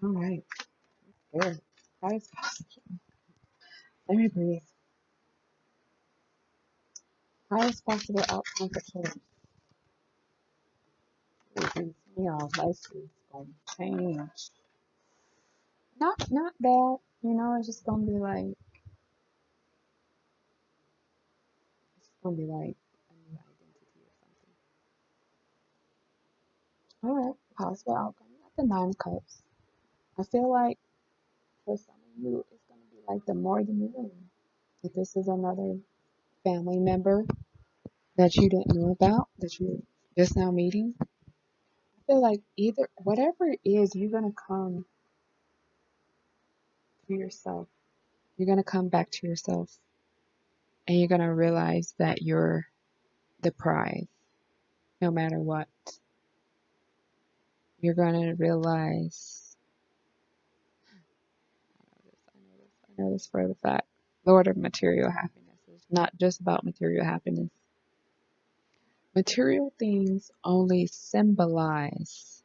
All right. Good. Highest possible. Let me breathe. Highest possible outcome for children. Y'all, life is gonna change. Not bad. It's just gonna be like a new identity or something. All right. Possible outcome. You got the 9 cups. I feel like for some of you, it's going to be like the more the merrier. If this is another family member that you didn't know about, that you're just now meeting, I feel like either, whatever it is, you're going to come to yourself. You're going to come back to yourself and you're going to realize that you're the prize no matter what. You're going to realize, I know this for the fact, Lord of material happiness is not just about material happiness. Material things only symbolize,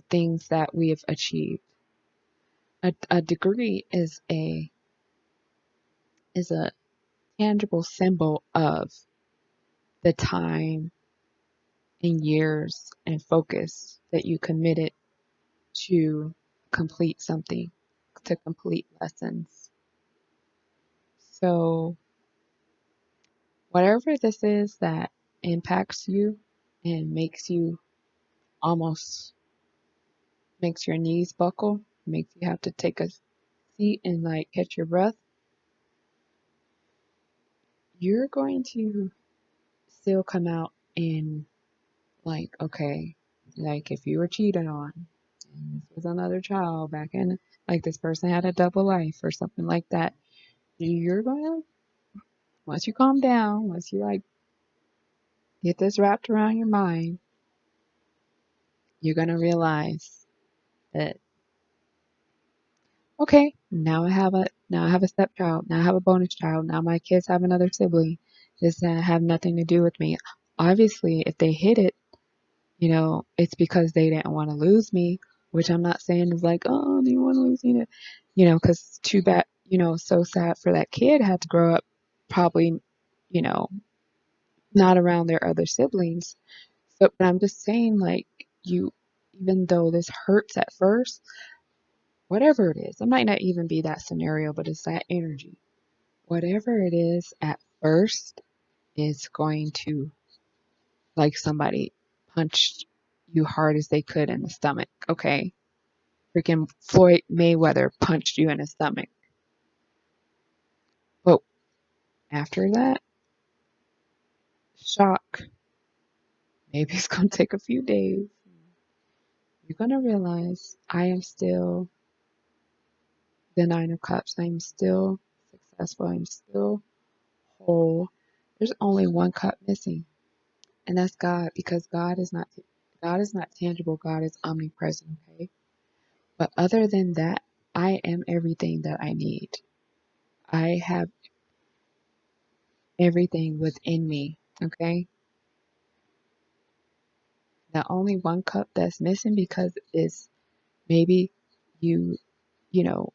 things that we have achieved. A degree is a tangible symbol of the time and years and focus that you committed to complete something, to complete lessons. So whatever this is that impacts you and almost makes your knees buckle, makes you have to take a seat and like catch your breath, you're going to still come out in like, okay, like if you were cheated on and this was another child back in, like this person had a double life or something like that, you're going to, once you calm down, once you like get this wrapped around your mind, you're going to realize that, okay, now I have a stepchild, now I have a bonus child, now my kids have another sibling. This have nothing to do with me. Obviously, if they hit it, it's because they didn't want to lose me, which I'm not saying is like, oh, do you want to lose me? Because too bad, so sad for that kid had to grow up probably, you know, not around their other siblings. But I'm just saying, like, even though this hurts at first, whatever it is, it might not even be that scenario, but it's that energy. Whatever it is at first is going to, like somebody punched you hard as they could in the stomach, okay? Freaking Floyd Mayweather punched you in the stomach. But after that, shock, maybe it's going to take a few days. You're going to realize I am still the Nine of Cups. I'm still successful. I'm still whole. There's only one cup missing, and that's God, because God is not tangible. God is omnipresent, okay? But other than that, I am everything that I need. I have everything within me, okay? The only one cup that's missing because is maybe you, you know,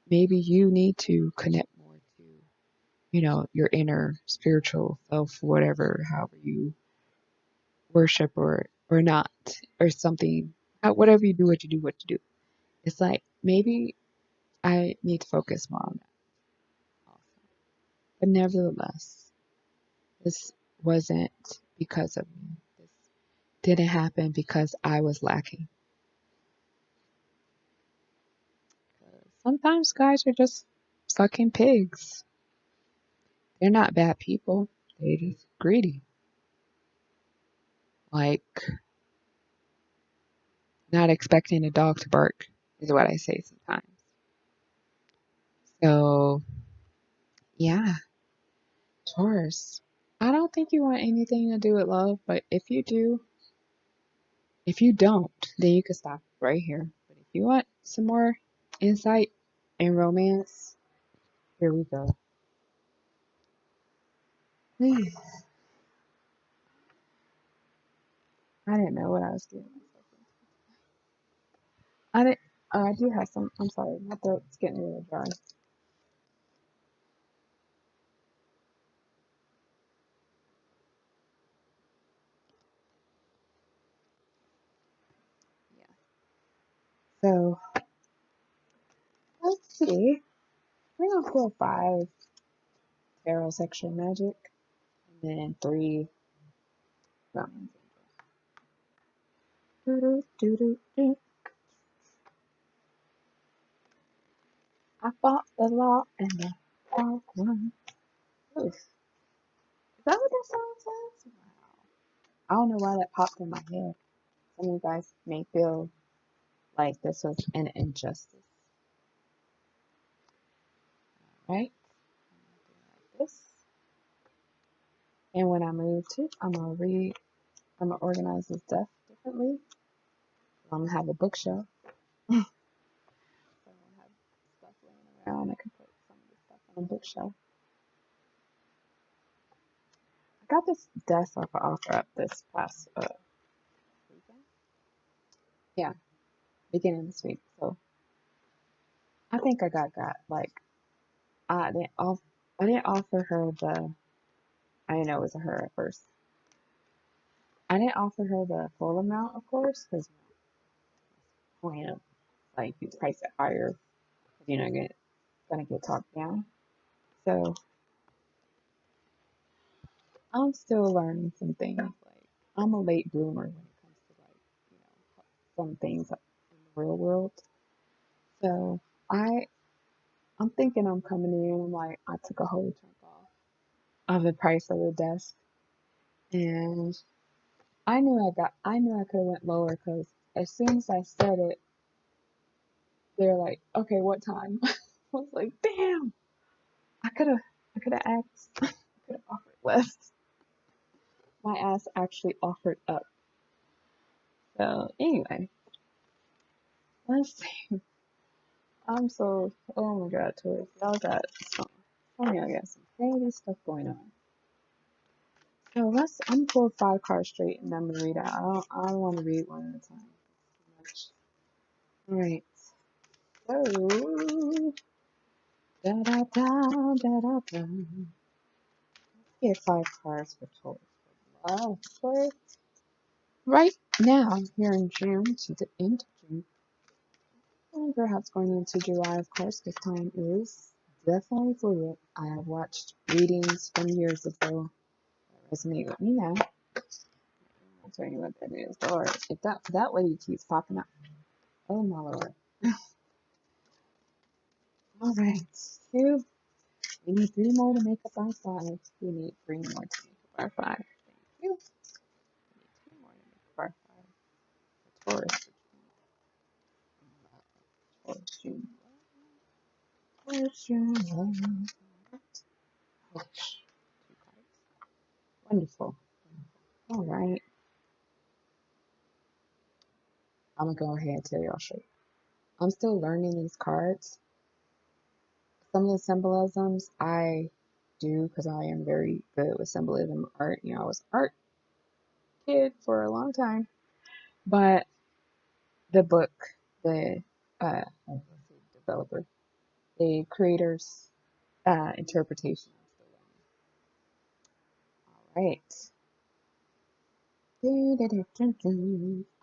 maybe you need to connect more to, your inner spiritual self, whatever, however you worship or not, or something, whatever you do, what you do, what you do. It's like maybe I need to focus more on that also. But nevertheless, this wasn't because of me. This didn't happen because I was lacking. Sometimes guys are just fucking pigs. They're not bad people. They're just greedy. Like, not expecting a dog to bark is what I say sometimes. So, yeah, Taurus. I don't think you want anything to do with love, but if you do, if you don't, then you can stop right here. But if you want some more insight and romance, here we go. I didn't know what I was getting myself into. I didn't. I do have some. I'm sorry, my throat's getting really dry. Yeah. So let's see. We're gonna pull 5 tarot sexual magic, and then 3 romance angels. Do-do-do-do-do. I fought the law and the law won. Oof. Is that what that song says? I don't know why that popped in my head. Some of you guys may feel like this was an injustice, right? Like this. And when I move to, I'm gonna organize this stuff differently. I'm gonna have a bookshelf. So I'm gonna have stuff laying around. I can put some of this stuff on a bookshelf. I got this desk off of OfferUp this past weekend. Yeah, beginning of this week. So I think I got like I didn't offer her the. I didn't know it was a her at first. I didn't offer her the full amount, of course, because point of like you price it higher, you're not gonna get talked down. So I'm still learning some things. Like I'm a late bloomer when it comes to like some things in the real world. So I'm thinking I'm coming in. I'm like I took a whole chunk off of the price of the desk, and I knew I could have went lower because as soon as I said it, they're like, okay, what time? I was like, damn, I could have asked, I could have offered less. My ass actually offered up. So anyway, let's see. Oh my god, Taurus, y'all got y'all got some crazy stuff going on. So I'm gonna pull 5 cards straight and I'm gonna read out. I don't want to read one at a time. All right. So da da da da da da. Get 5 cards for Taurus. Wow, Taurus. Right now, here in June to the end of June, and perhaps going into July, of course, because time is definitely fluid. I have watched readings from years ago that resonate with me now. I'll tell you what that is. Lord, if that lady keeps popping up. Oh my lord. All right. Two. We need 3 more to make up our 5. We need 3 more to make up our 5. Thank you. We need 2 more to make up our 5. Taurus. Taurus, June. Taurus, June. Wonderful. All right. I'm going to go ahead and tell y'all straight. I'm still learning these cards. Some of the symbolisms I do because I am very good with symbolism art. I was an art kid for a long time. But the book, the developer, the creator's interpretation. All right.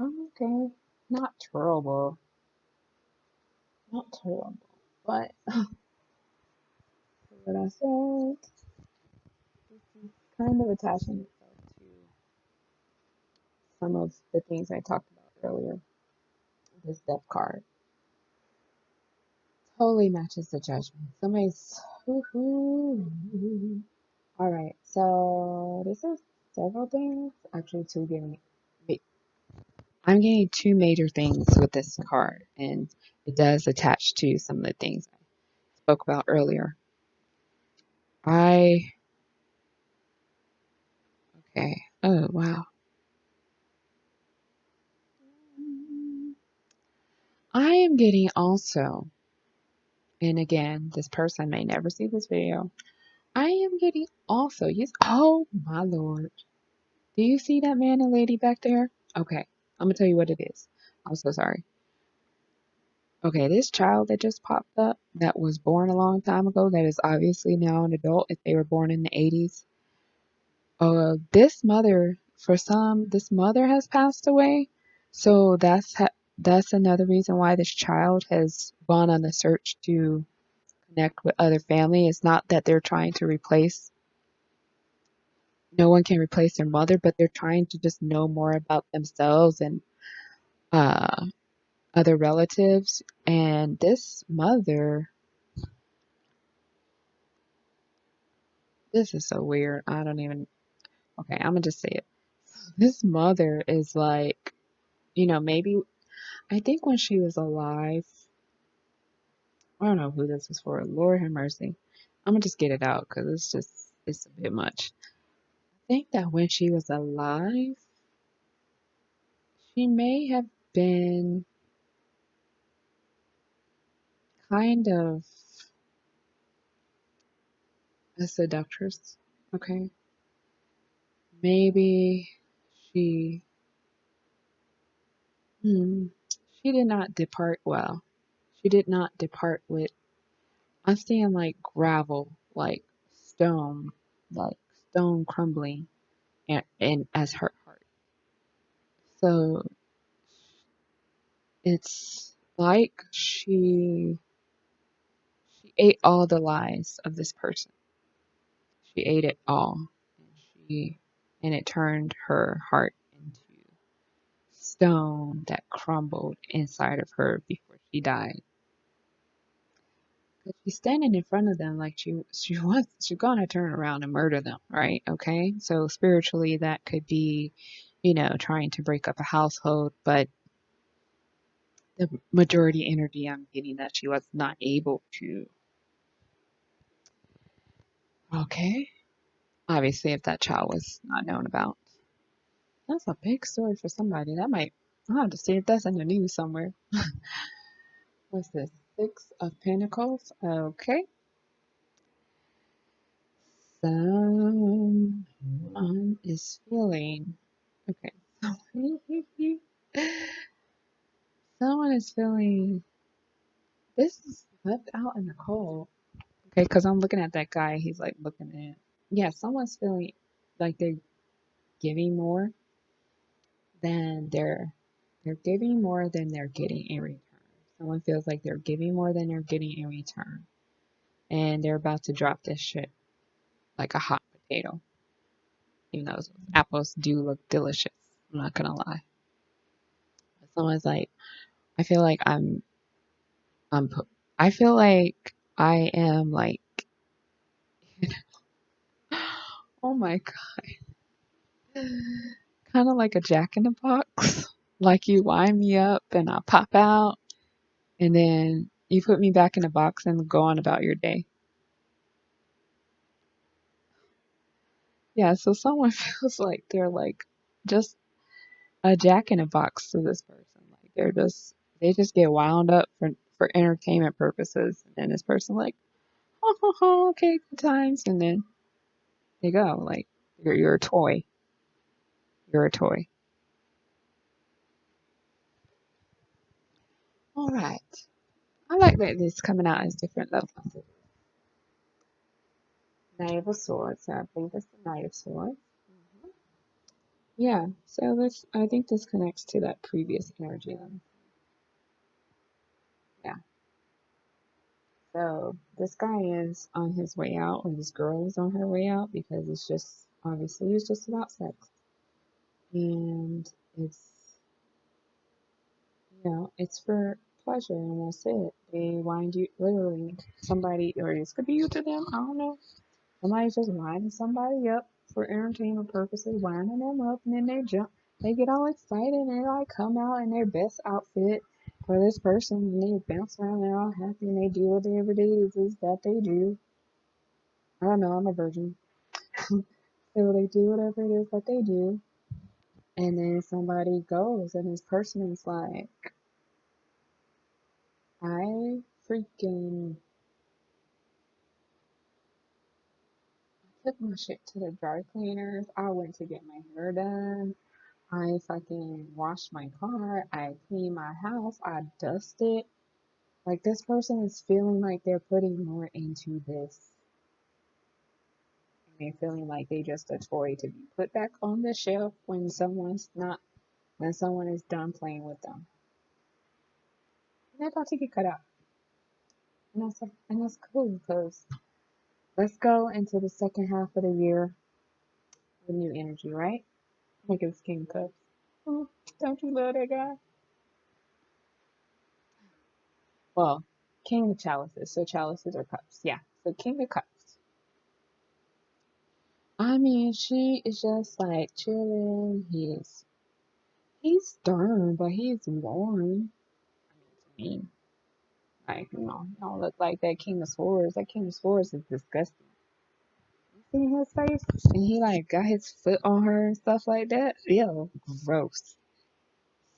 Okay. Not terrible. Not terrible. But what I said, this is kind of attaching itself to some of the things I talked about earlier. This death card totally matches the judgment. Somebody's. Woo-hoo. All right. So this is several things. Actually, two giving. I'm getting 2 major things with this card, and it does attach to some of the things I spoke about earlier. Okay. Oh, wow. I am getting also, and again, this person may never see this video. I am getting also, yes, oh my lord. Do you see that man and lady back there? Okay, I'm gonna tell you what it is. I'm so sorry. Okay, this child that just popped up that was born a long time ago, that is obviously now an adult if they were born in the 80s. This mother, this mother has passed away. So that's another reason why this child has gone on the search to connect with other family. It's not that they're trying to replace, no one can replace their mother, but they're trying to just know more about themselves and uh, other relatives. And this mother, this is so weird. I don't even, okay, I'm gonna just say it. This mother is like, maybe, I think when she was alive, I don't know who this is for. Lord have mercy. I'm gonna just get it out because it's a bit much. I think that when she was alive, she may have been kind of a seductress. Okay. Maybe she, hmm, she did not depart well. She did not depart with, I'm seeing like gravel, stone, like stone crumbling, and as her heart. So it's like she ate all the lies of this person. She ate it all. And it turned her heart into stone that crumbled inside of her before she died. But she's standing in front of them like she's gonna turn around and murder them, right? Okay. So spiritually that could be, trying to break up a household, but the majority energy I'm getting that she was not able to. Okay. Obviously if that child was not known about. That's a big story for somebody. I'll have to see if that's in the news somewhere. What's this? Six of Pentacles. Okay. Someone is feeling. Okay. Someone is feeling. This is left out in the cold. Okay, because I'm looking at that guy. He's like looking at. Yeah, someone's feeling like they're giving more than they're giving more than they're getting in return. Someone feels like they're giving more than they're getting in return, and they're about to drop this shit like a hot potato. Even though apples do look delicious. I'm not gonna lie. But someone's like, I feel like I'm, I feel like I am like, oh my god, kind of like a jack in the box. Like you wind me up and I pop out, and then you put me back in the box and go on about your day. Yeah, so someone feels like they're like just a jack in a box to this person. Like they just get wound up for entertainment purposes, and then this person like, oh, okay, good times, and then they go like you're a toy. You're a toy. All right. I like that this coming out as different levels. Knight of Swords. So I think that's the Knight of Swords. Yeah. So this, I think this connects to that previous energy. Yeah. So this guy is on his way out, or this girl is on her way out because it's just obviously it's just about sex, and it's it's for pleasure, and that's it. They wind you literally somebody, or this could be you to them. I don't know. Somebody's just winding somebody up for entertainment purposes, winding them up, and then they jump. They get all excited and they like come out in their best outfit for this person, and they bounce around. They're all happy and they do whatever it is that they do. I don't know. I'm a virgin. So they do whatever it is that they do, and then somebody goes, and this person is like, I freaking took my shit to the dry cleaners. I went to get my hair done. I fucking washed my car. I cleaned my house. I dusted. Like this person is feeling like they're putting more into this. And they're feeling like they just a toy to be put back on the shelf when someone is done playing with them. And they're about to get cut out. And that's cool because let's go into the second half of the year with new energy, right? Look at King Cups. Oh, don't you love that guy? Well, king of chalices. So chalices are cups. Yeah. So king of cups. I mean, she is just like chilling. He's stern, but he's warm. I mean, like, you don't look like that king of swords. That king of swords is disgusting. You see his face? And he like got his foot on her and stuff like that. Ew, gross.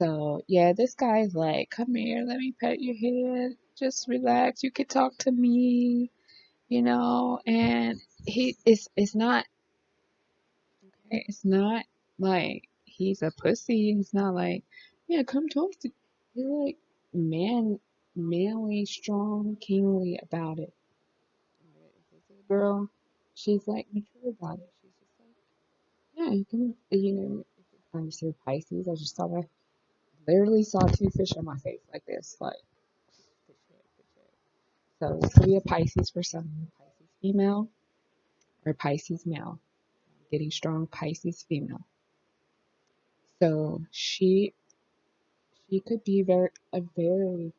So yeah, this guy's like, come here, let me pet your head. Just relax. You can talk to me, and it's not like he's a pussy. He's not like, yeah, come talk to. He's like manly, strong, kingly about it. This girl, she's like mature about it. She's just like, yeah, you can, I'm still Pisces. I just saw that. Literally saw two fish on my face like this, like. So this could be a Pisces for some, Pisces female or Pisces male. Getting strong Pisces female. So she could be a very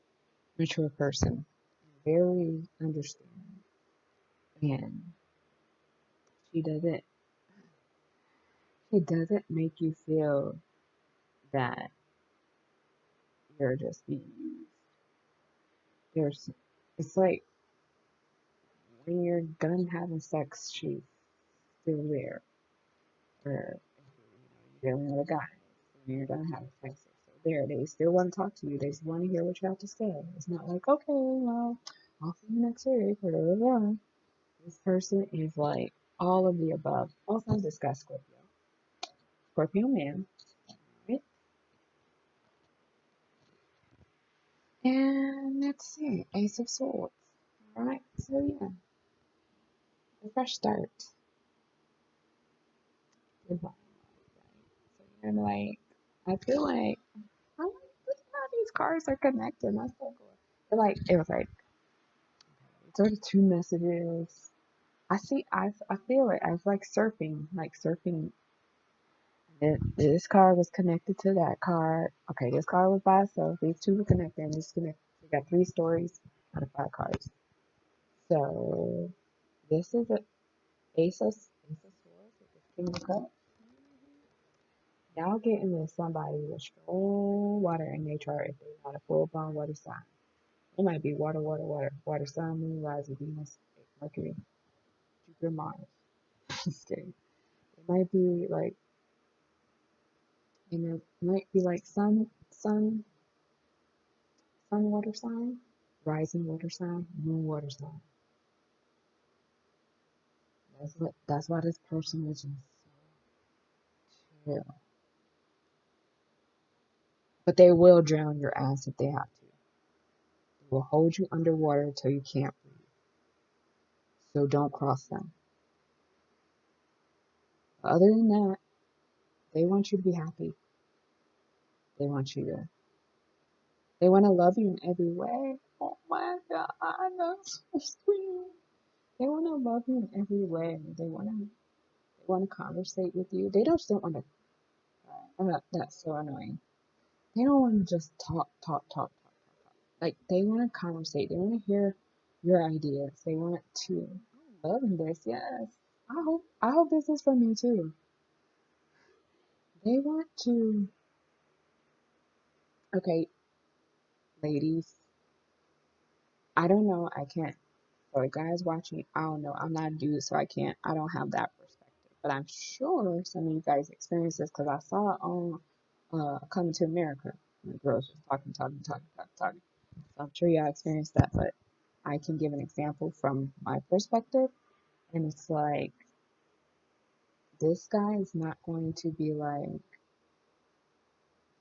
mature person, very understanding, and she doesn't she doesn't make you feel that you're just being used. There's it's like when you're done having sex, she's still there, or you're dealing with a guy when you're done having sex. So there, they still want to talk to you. They just want to hear what you have to say. It's not like, okay, well, I'll see you next week, or whatever. This person is like all of the above. Also, discuss Scorpio. Scorpio man. Right? And let's see, Ace of Swords. Alright, so yeah, a fresh start. Divine, right? So you're like, I feel like, look how these cards are connected. That's so cool. It was like, sort of two messages. I feel it. I was like surfing. This card was connected to that card. Okay, this card was by itself. These two were connected. And this connected. We got three stories out of five cards. So this is a Ace of Swords with the King of Cups. Y'all getting with somebody with strong water in their chart if they're not a full blown water sign. It might be water sign, moon, rising, Venus, Mercury, Jupiter, Mars. Just kidding. It might be like, it might be like sun water sign, rising water sign, moon water sign. That's why this person is just chill. But they will drown your ass if they have to. They will hold you underwater until you can't breathe. So don't cross them. Other than that, they want you to be happy. They want you to they want to love you in every way. Oh my god, that's so sweet. They want to love you in every way. They want to conversate with you. They don't want to. That's so annoying. They don't want to just talk. Like they want to conversate. They want to hear your ideas. They want to. I'm loving this. Yes. I hope this is for me too. They want to. Okay, ladies. I don't know. I can't. For guys watching, I don't know. I'm not a dude, so I can't. I don't have that perspective. But I'm sure some of you guys experience this because I saw it on Coming to America. The girls just talking. So I'm sure y'all experienced that, but I can give an example from my perspective. And it's like, this guy is not going to be like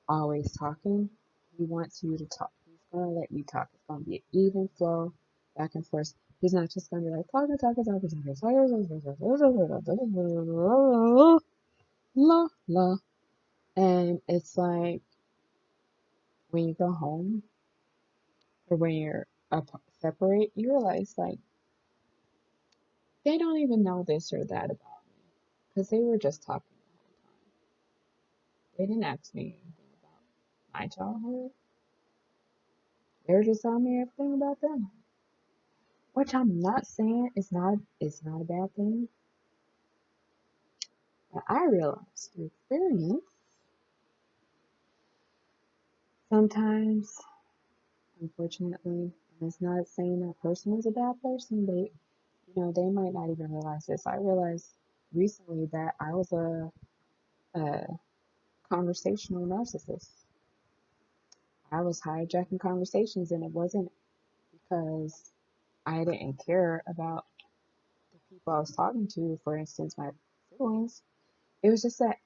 always talking. He wants you to talk. He's going to let you talk. It's going to be an even flow back and forth. He's not just going to be like, la, la. And it's like, when you go home or when you're separate, you realize, like, they don't even know this or that about me because they were just talking the whole time. They didn't ask me anything about my childhood. they're just telling me everything about them. Which I'm not saying it's not a bad thing. But I realized through experience, sometimes, unfortunately, and it's not saying that person is a bad person, they might not even realize this. I realized recently that I was a conversational narcissist. I was hijacking conversations, and it wasn't because I didn't care about the people I was talking to, for instance, my siblings. It was just that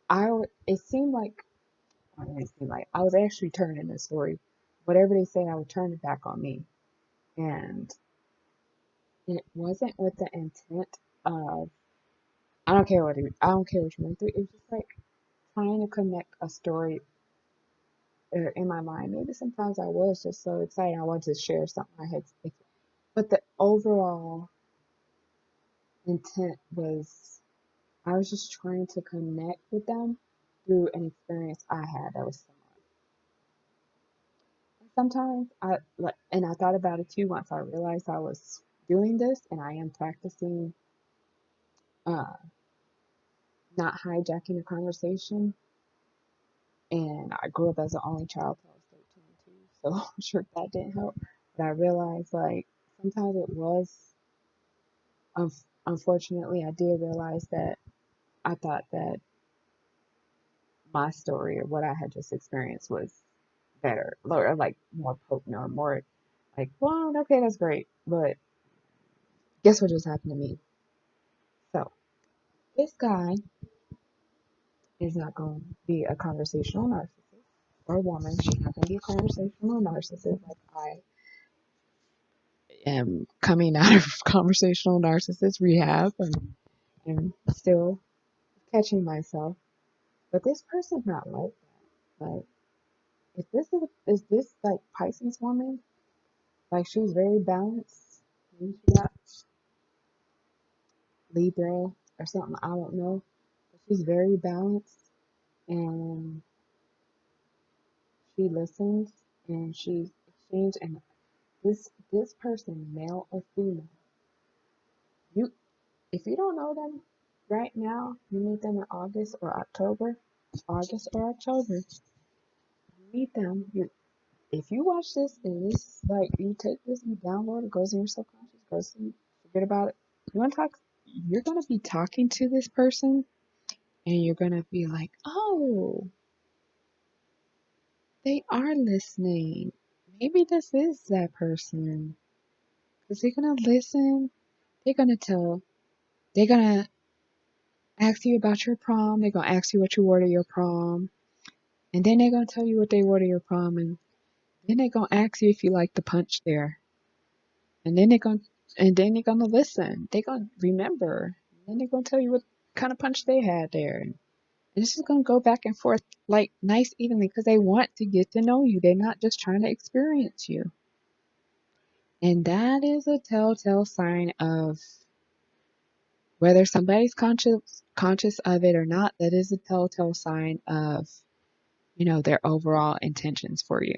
it seemed like, I mean, it seemed like I was actually turning the story. Whatever they say, I would turn it back on me. And it wasn't with the intent of, I don't care what you went through. It was just like trying to connect a story in my mind. Maybe sometimes I was just so excited I wanted to share something I had. But the overall intent was I was just trying to connect with them through an experience I had that was similar. And sometimes and I thought about it too once I realized I was doing this, and I am practicing uh, not hijacking a conversation. And I grew up as an only child till I was 13 too, so I'm sure that didn't help. But I realized like sometimes it was, unfortunately, I did realize that I thought that my story or what I had just experienced was better or like more potent or more like, well, okay, that's great. But guess what just happened to me? So this guy is not going to be a conversational narcissist, or a woman. She's not going to be a conversational narcissist like I am coming out of conversational narcissist rehab and still catching myself. But this person's not like that. Like, if this is this like Pisces woman, like she's very balanced. Maybe she got Libra or something, I don't know. But she's very balanced, and she listens, and she exchanges. And this person, male or female, you if you don't know them right now, you meet them in August or October. You meet them. If you watch this and this like you take this, you download it, goes in your subconscious, goes in, forget about it. You want to talk? You're gonna be talking to this person, and you're gonna be like, oh, they are listening. Maybe this is that person. Because they're gonna listen. They're gonna tell. They're gonna ask you about your prom. They're gonna ask you what you wore to your prom, and then they're gonna tell you what they wore to your prom, and then they're gonna ask you if you like the punch there, and then they're gonna listen. They're gonna remember, and then they're gonna tell you what kind of punch they had there, and this is gonna go back and forth like nice evenly because they want to get to know you. They're not just trying to experience you, and that is a telltale sign of whether somebody's conscious of it or not. That is a telltale sign of their overall intentions for you.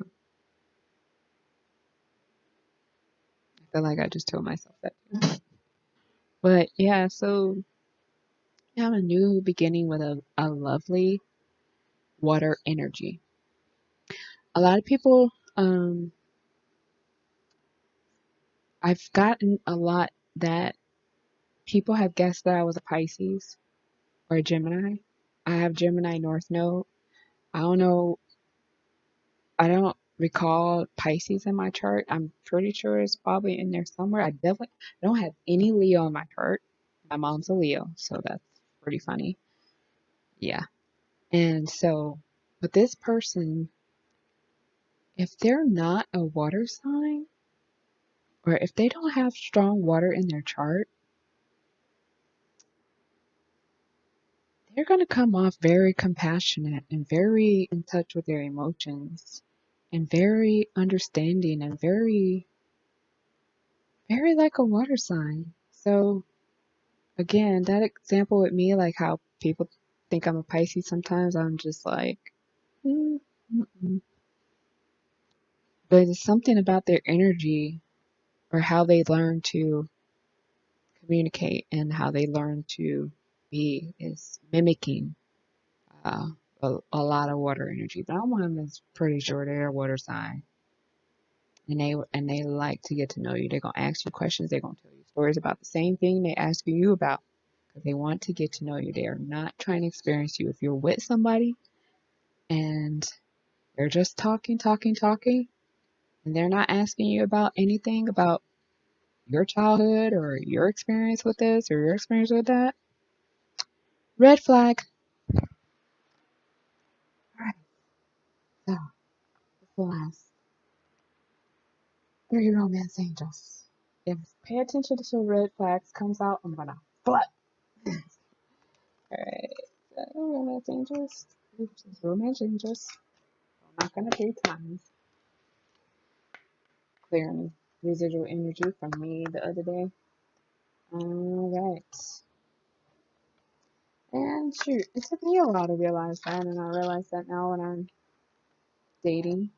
I feel like I just told myself that. But yeah, so you have a new beginning with a lovely water energy. A lot of people, I've gotten a lot that people have guessed that I was a Pisces or a Gemini. I have Gemini North Node. I don't know. I don't recall Pisces in my chart. I'm pretty sure it's probably in there somewhere. I don't have any Leo in my chart. My mom's a Leo, so that's pretty funny. Yeah. And so, but this person, if they're not a water sign, or if they don't have strong water in their chart, they're going to come off very compassionate and very in touch with their emotions and very understanding and very, very like a water sign. So, again, that example with me, like how people think I'm a Pisces sometimes, I'm just like, mm, mm-mm. But it's something about their energy or how they learn to communicate and how they learn to be is mimicking uh, a lot of water energy. That one is pretty sure they're a water sign, and they like to get to know you. They're gonna ask you questions. They're gonna tell you stories about the same thing they ask you about because they want to get to know you. They are not trying to experience you. If you're with somebody and they're just talking, talking, talking, and they're not asking you about anything about your childhood or your experience with this or your experience with that, red flag. All right, so the last three romance angels. If pay attention to the red flags comes out, I'm gonna flip. All right, so romance angels. Oops, it's romance angels. I'm not gonna three times. Clearing residual energy from me the other day. All right. And shoot, it took me a while to realize that, and I realize that now when I'm dating.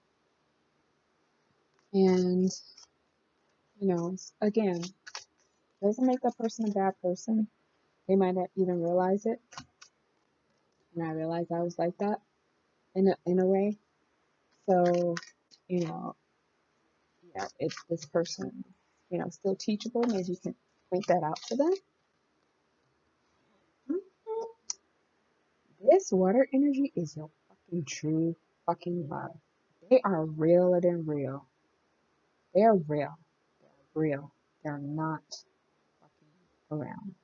And, again, doesn't make that person a bad person. They might not even realize it. And I realized I was like that in a way. So, you know, yeah, if this person, still teachable, maybe you can point that out to them. Mhm. This water energy is your fucking true fucking love. They are realer than real. They're real. They're real. They're not fucking around.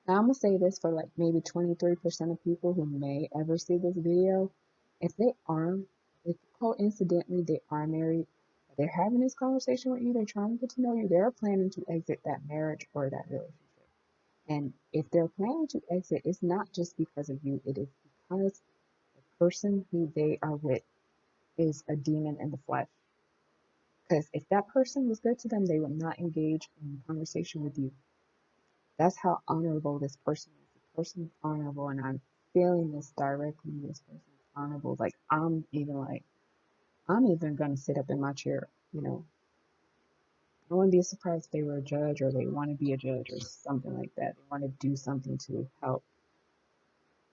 Now I'm gonna say this for like maybe 23% of people who may ever see this video. If they are, if coincidentally they are married, they're having this conversation with you, they're trying to get to know you, they're planning to exit that marriage or that relationship. And if they're planning to exit, it's not just because of you, it is because the person who they are with is a demon in the flesh. Because if that person was good to them, they would not engage in conversation with you. That's how honorable this person is. The person is honorable, and I'm feeling this directly. This person is honorable. Like I'm even gonna sit up in my chair. I wouldn't be surprised if they were a judge or they want to be a judge or something like that. They want to do something to help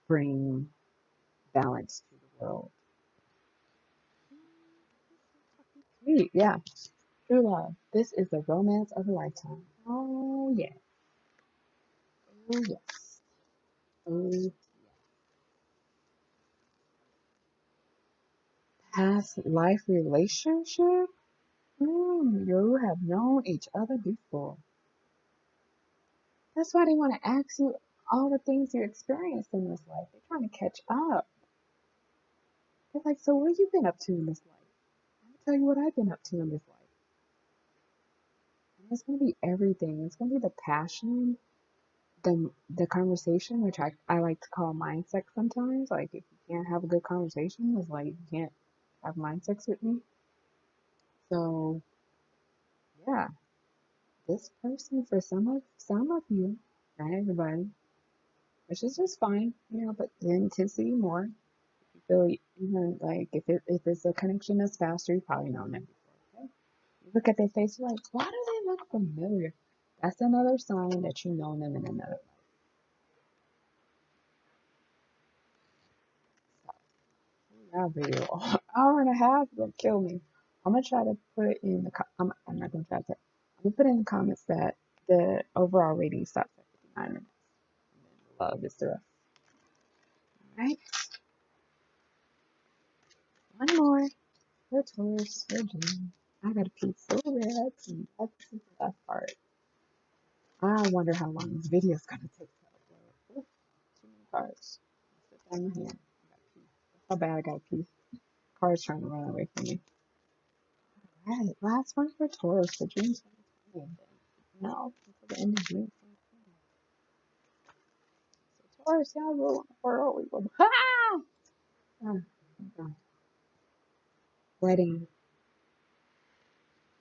bring balance to the world. Sweet, yeah. True love. This is the romance of a lifetime. Oh yeah. Oh yes. Oh, past life relationship. You have known each other before. That's why they want to ask you all the things you experienced in this life. They're trying to catch up. They're like, so what have you been up to in this life? I'm gonna tell you what I've been up to in this life. And it's gonna be everything. It's gonna be the passion, the conversation, which I like to call mind sex sometimes. Like if you can't have a good conversation, it's like you can't have mind sex with me. So yeah, this person for some of you, not everybody, which is just fine, but the intensity more. You feel even like if it's a connection that's faster, you probably known them before. Okay? You look at their face, you're like, why do they look familiar? That's another sign that you know them in another life. That video, hour and a half, will kill me. I'm gonna try to put it in the. I'm not gonna try to. I'm gonna put in the comments that the overall rating stops at 59 minutes. Love is the rest. All right, one more. Your Taurus, your Gemini. I got a piece so bad, and that's the best part. I wonder how long this video is gonna take to upload. Ooh, too many cards. Put that in my hand. I got a piece. That's how bad I got a piece. Cards trying to run away from me. Alright, last one for Taurus for June 2020. No, until the end of June 2020. So Taurus, yeah, we'll world. We will. Ah! Oh, God. Wedding.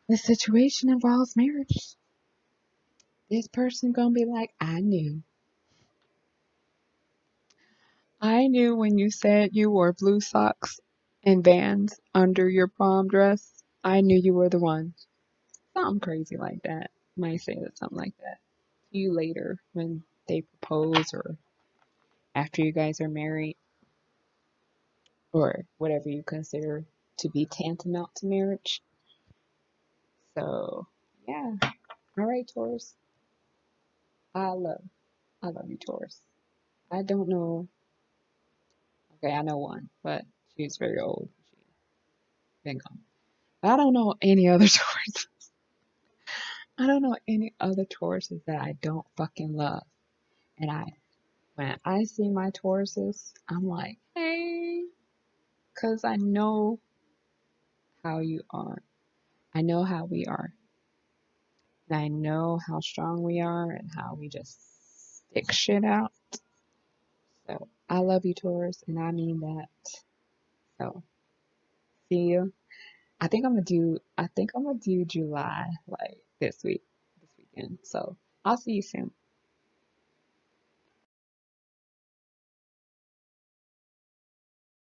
The situation involves marriage. This person gonna be like, I knew. I knew when you said you wore blue socks and Vans under your prom dress, I knew you were the one. Something crazy like that. Might say that something like that to you later when they propose or after you guys are married or whatever you consider to be tantamount to marriage. So yeah. All right, Taurus. I love I love you, Taurus. I don't know. Okay, I know one, but she's very old. She's been gone. I don't know any other Taurus. I don't know any other Tauruses that I don't fucking love. And when I see my Tauruses, I'm like, hey, because I know how you are. I know how we are. And I know how strong we are and how we just stick shit out. So I love you, Taurus, and I mean that. So see you. I think I'm gonna do July like this weekend. So I'll see you soon.